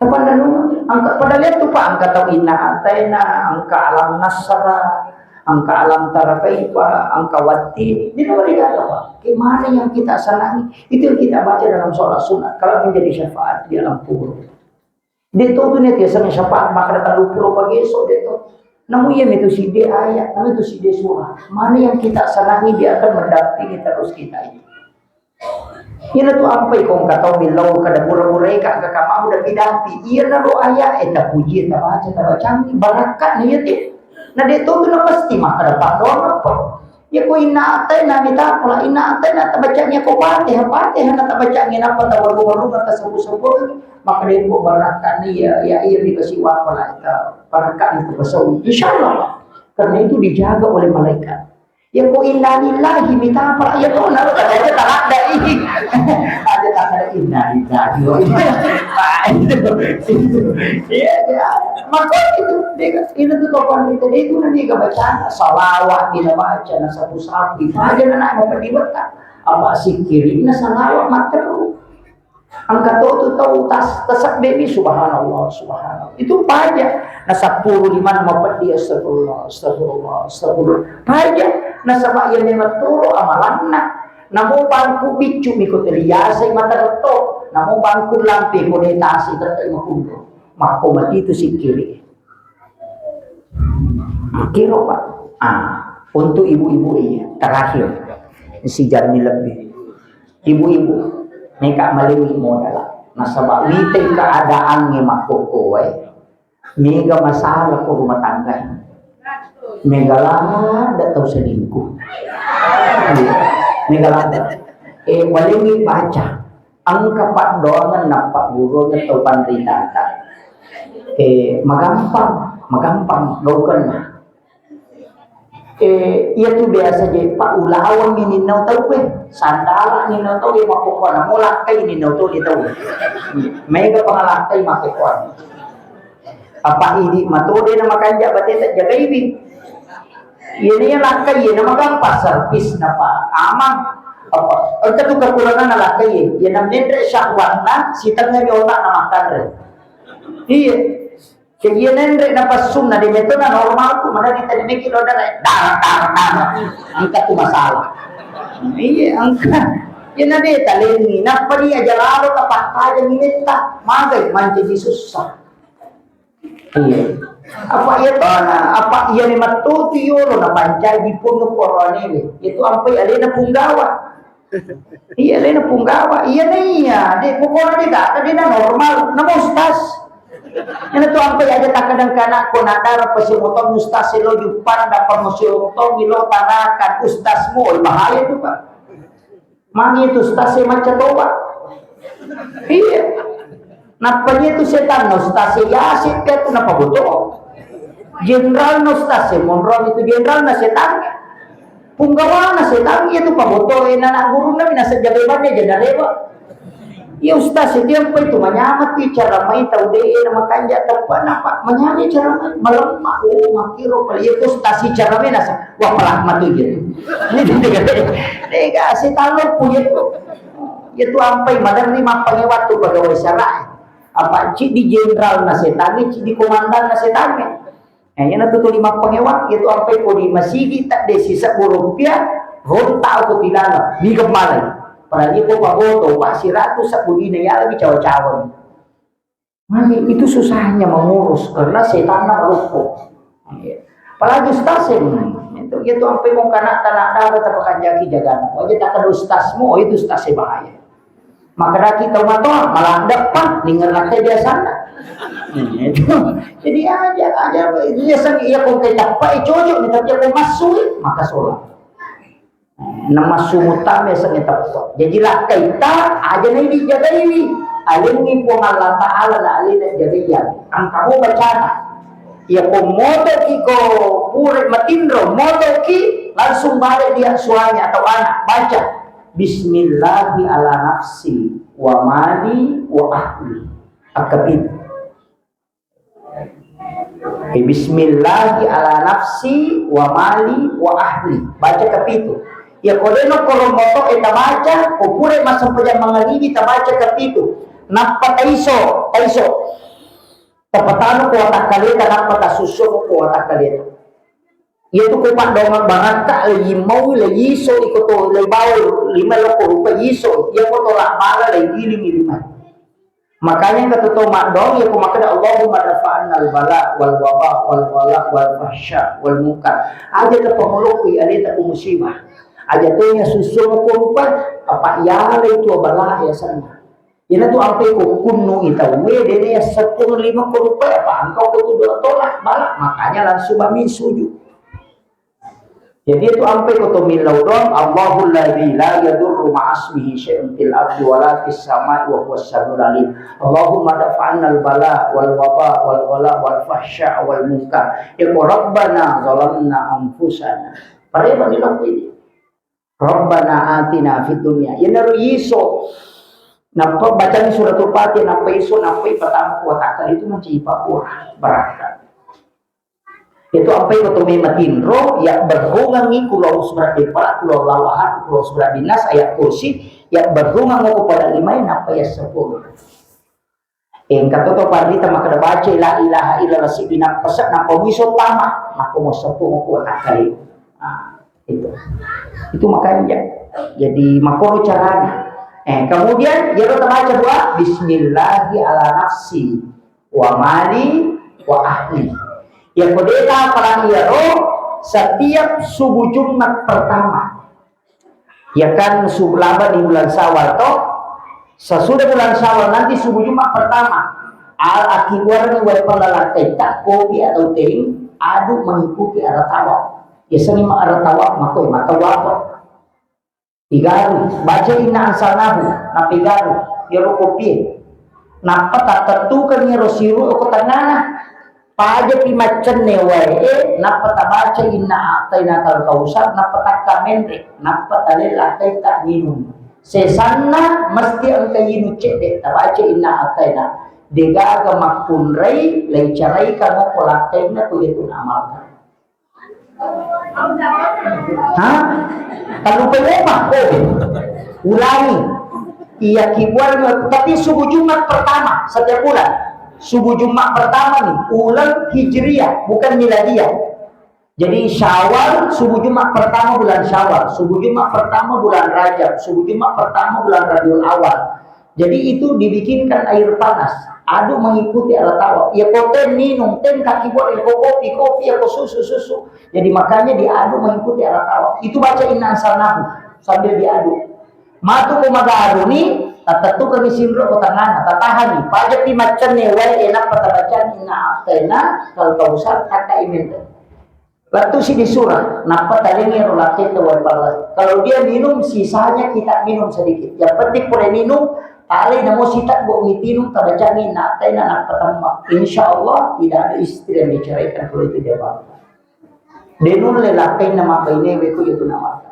Tepan lalu angka pada lihat tuh Pak angka tawina antena angka alam nasara angka alam tarakaifa angka wati ini nomor ada Pak. Gimana yang kita senangi itu yang kita baca dalam sholat sunat kalau menjadi syafaat di alam kubur. Dia tuh nih biasanya syafaat maka datang lupa pagi esok dia tuh. Namun yang itu si dia ayat, namun itu si dia surah. Mana yang kita senangi dia akan mendampingi terus kita ini. Ina tu ampai kong katau milau kada murah-murai ka kamu udah bidati. Iya na lo ayah eta puji eta baca barakat ni yati. Na deto tu na pasti mah kada padon apa. Ya ko inate na mita pala inate na tabacanya ko pati na tabacanya na pa tawar-waru ka sabu-sabu maka deto barakat ni ya iya dikasih wapala eta barakat itu pasau. Insyaallah. Karena itu dijaga oleh malaikat. Ya ko inna lillahi mita apa ya ko na ada tak ada ini ada tak ada inna lillahi ya maka itu dia itu topan itu nanti baca salawat dia baca na satu sapi aja na mau perdiwatan apa sikir ini salawat makro angka tahu tasak baby subhanallah itu banyak na 10 5 dia astagfirullah banyak na sama yang mematuro amalan namo bangku bicu miko teriyasa mata reto namo bangku lampi konetasi terkait makundo mako mati itu sikiri kiro Pak untuk ibu-ibu ini terakhir si jarni lebih ibu-ibu mereka melalui modal nasabak wite keadaan nge makoko mega masalah ko rumah tangga mega lama dak tahu selingkuh mega lama melalui baca angka pak doangan nampak burunya tau pandritata magampang gaukan iya tuh biasa jadi Pak ulawang ini nau tahu sandala ini nau tahu dia makukuan mau lakai ini nau tahu dia tahu mega pengalakai makukuan apa ini matode nama kanja batin tak jaga ini yang lakai ini nama gampang servis napa aman apa untuk tu kekurangan lakai ya namanya syahwatna sitangnya di otak nama kadre iya jadi nendre dapat sum na di metode normal tu mana kita dibikin lo darah angkat tu masalah iya angkat ya nade talengi napa dia jalalo tapak aja minta magai manci susah iya apa iya tona apa iya ni matutu yolo na pancai di puno korone itu ampai alena punggawa iya alena punggawa iya nih ya de pokoknya dia na normal na mustas yang itu apa aja tak kadang kana ko nadara pasimotong ustaz lo jupan dapat musimotong lo tanakan ustazmu bahaya itu Pak mangi itu ustaz macam toba iya napanya itu setan ustaz ya sih itu napa betul jenderal ustaz monron itu jenderal na setan punggawa na setan itu Pak betul anak guru na binasa jabatannya jenderal ya ustaz itu apa itu menyamat cara main tahu deh nama kanja tepat apa menyanyi cara main melemah makiro ya ustaz cara main asa wah pelakmat itu ini kasih tahu punya itu apa madam ni mapanya waktu pegawai syarah apa cik di jenderal nasetane cik di komandan nasetane yang itu 5 pengewak itu apa itu di masjid tak desi 10 rupiah ronta aku tilala di kepala padahal ko pagoto Pak si ratu sa budina ya lebih cawa-cawa itu susahnya mengurus karena setan melupo apalagi ustazin itu sampai mau kanak tanah darat tapakan jaki jagan aja tak ada ustazmu itu ustaznya bahaya maka kita malah depan ninger naknya biasanya jadi aja biasanya iya kong kita pak cocok tapi aku masuk maka sholat nama sumuta biasanya tepat. Jadilah kita aja nih dijaga ini. Alim ni pun Allah Taala na alin jaga yang. Ang kamu baca Ya moto ki ko pure matindro moto ki langsung balik dia suami atau anak baca Bismillahi ala nafsi wa mali wa ahli akabit. Bismillahi ala nafsi wa mali wa ahli baca kapitu. Ya kodeno koromoto eta baca opure masa pajang mangalibi ta baca kapitu. Napa taiso tapatano ko atak kalita napa tasuso ko atak kalita. Itu ko pa dong baraka lagi mau lagi iso ikoto lay bawo lima loko rupa iso ya ko to bala lay giling lima. Makanya katuto makdong ya kumakada Allahumma dafa'an al bala wal waba wal wala wal fahsya wal munkar. Aja ta pamulok ko alita ko musibah. Aja to nya suso ko rupa apa ya lay to bala ya sana. Ina tu ampe ko kunno itaw dene ya 15 ko rupiah apa engkau ko tu tolak bala makanya langsung kami sujud. Jadi itu ampe ko to milaudon Allahul ladzi la yadurru ma'asmihi syai'un fil ardi wala fis sama'i wa huwas samiul alim. Allahumma dafa'anna al bala wal waba wal wala wal fahsya wal munkar. Ya rabbana zalamna anfusana. Pare ba nila ko ini. Rabbana atina fid dunya. Ya naru yiso Napa baca suratul Fatihah, napa iso, napa pertama kuat akal itu mencari pakura berangkat. Itu apa yang ketemu matinro yang berhungangi kulau surat depan, kulau lawahan, kulau surat dinas ayat kursi yang berhungang kepada lima napa ya 10. Kata tu pandita maka baca la ilaha illallah si bina pesak napa miso tama napa mau 10 kuat akal itu. Nah, itu makanya jadi makoro caranya. Kemudian dia baca doa Bismillahi ala nafsi wa mali wa ahli. Yang kedua perang roh setiap subuh Jumat pertama. Ya kan subuh laba di bulan Syawal toh. Sesudah bulan Syawal nanti subuh Jumat pertama. Al akibar ni wal palalakai tak kopi atau teh adu mengikuti arah tawaf. Biasanya mah arah tawaf maka wafat. Igaru baca inna ansanahu na pigaru yaro kopi napa tak tentukan yaro siru ko tanana paja pimacan ne wae napa tak baca inna ataina kal kausar napa tak kamendre napa tale lakai tak minum sesanna mesti angka yinu cede tak baca inna ataina degaga makunrai lai carai kamu kolakaina kulitu amalkan. Kalau pelumah ulangi iya kibuan tapi subuh Jumat pertama setiap bulan subuh Jumat pertama nih ulang hijriah bukan miladiah. Jadi Syawal subuh Jumat pertama bulan Syawal, subuh Jumat pertama bulan Rajab, subuh Jumat pertama bulan Rabiul Awal. Jadi itu dibikinkan air panas adu mengikuti alat tawaf ya koten minum ten kaki buat kopi ya susu jadi makanya diadu mengikuti alat tawaf itu baca inna ansanahu sambil diadu matu kumagadu ni tatatu kami sindro kotangan tatahani pajak di macan ne wae enak patabacaan inna atena kalau kausar kata imen lalu si di surah napa tadi rolate tawar kalau dia minum sisanya kita minum sedikit yang penting boleh minum kali namo sitak bu mitinu tabacani natai nak pertama insyaallah tidak ada istri yang diceraikan kalau itu dia bangga denul lelakai nama kaine beku itu nama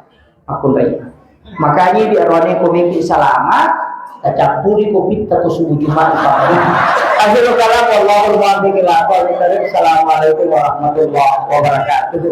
akun raya makanya di arwane komiki selamat kacapuri kopi atau subuh Jumat akhirul kalam wallahu a'lam bishawab. Assalamualaikum warahmatullahi wabarakatuh.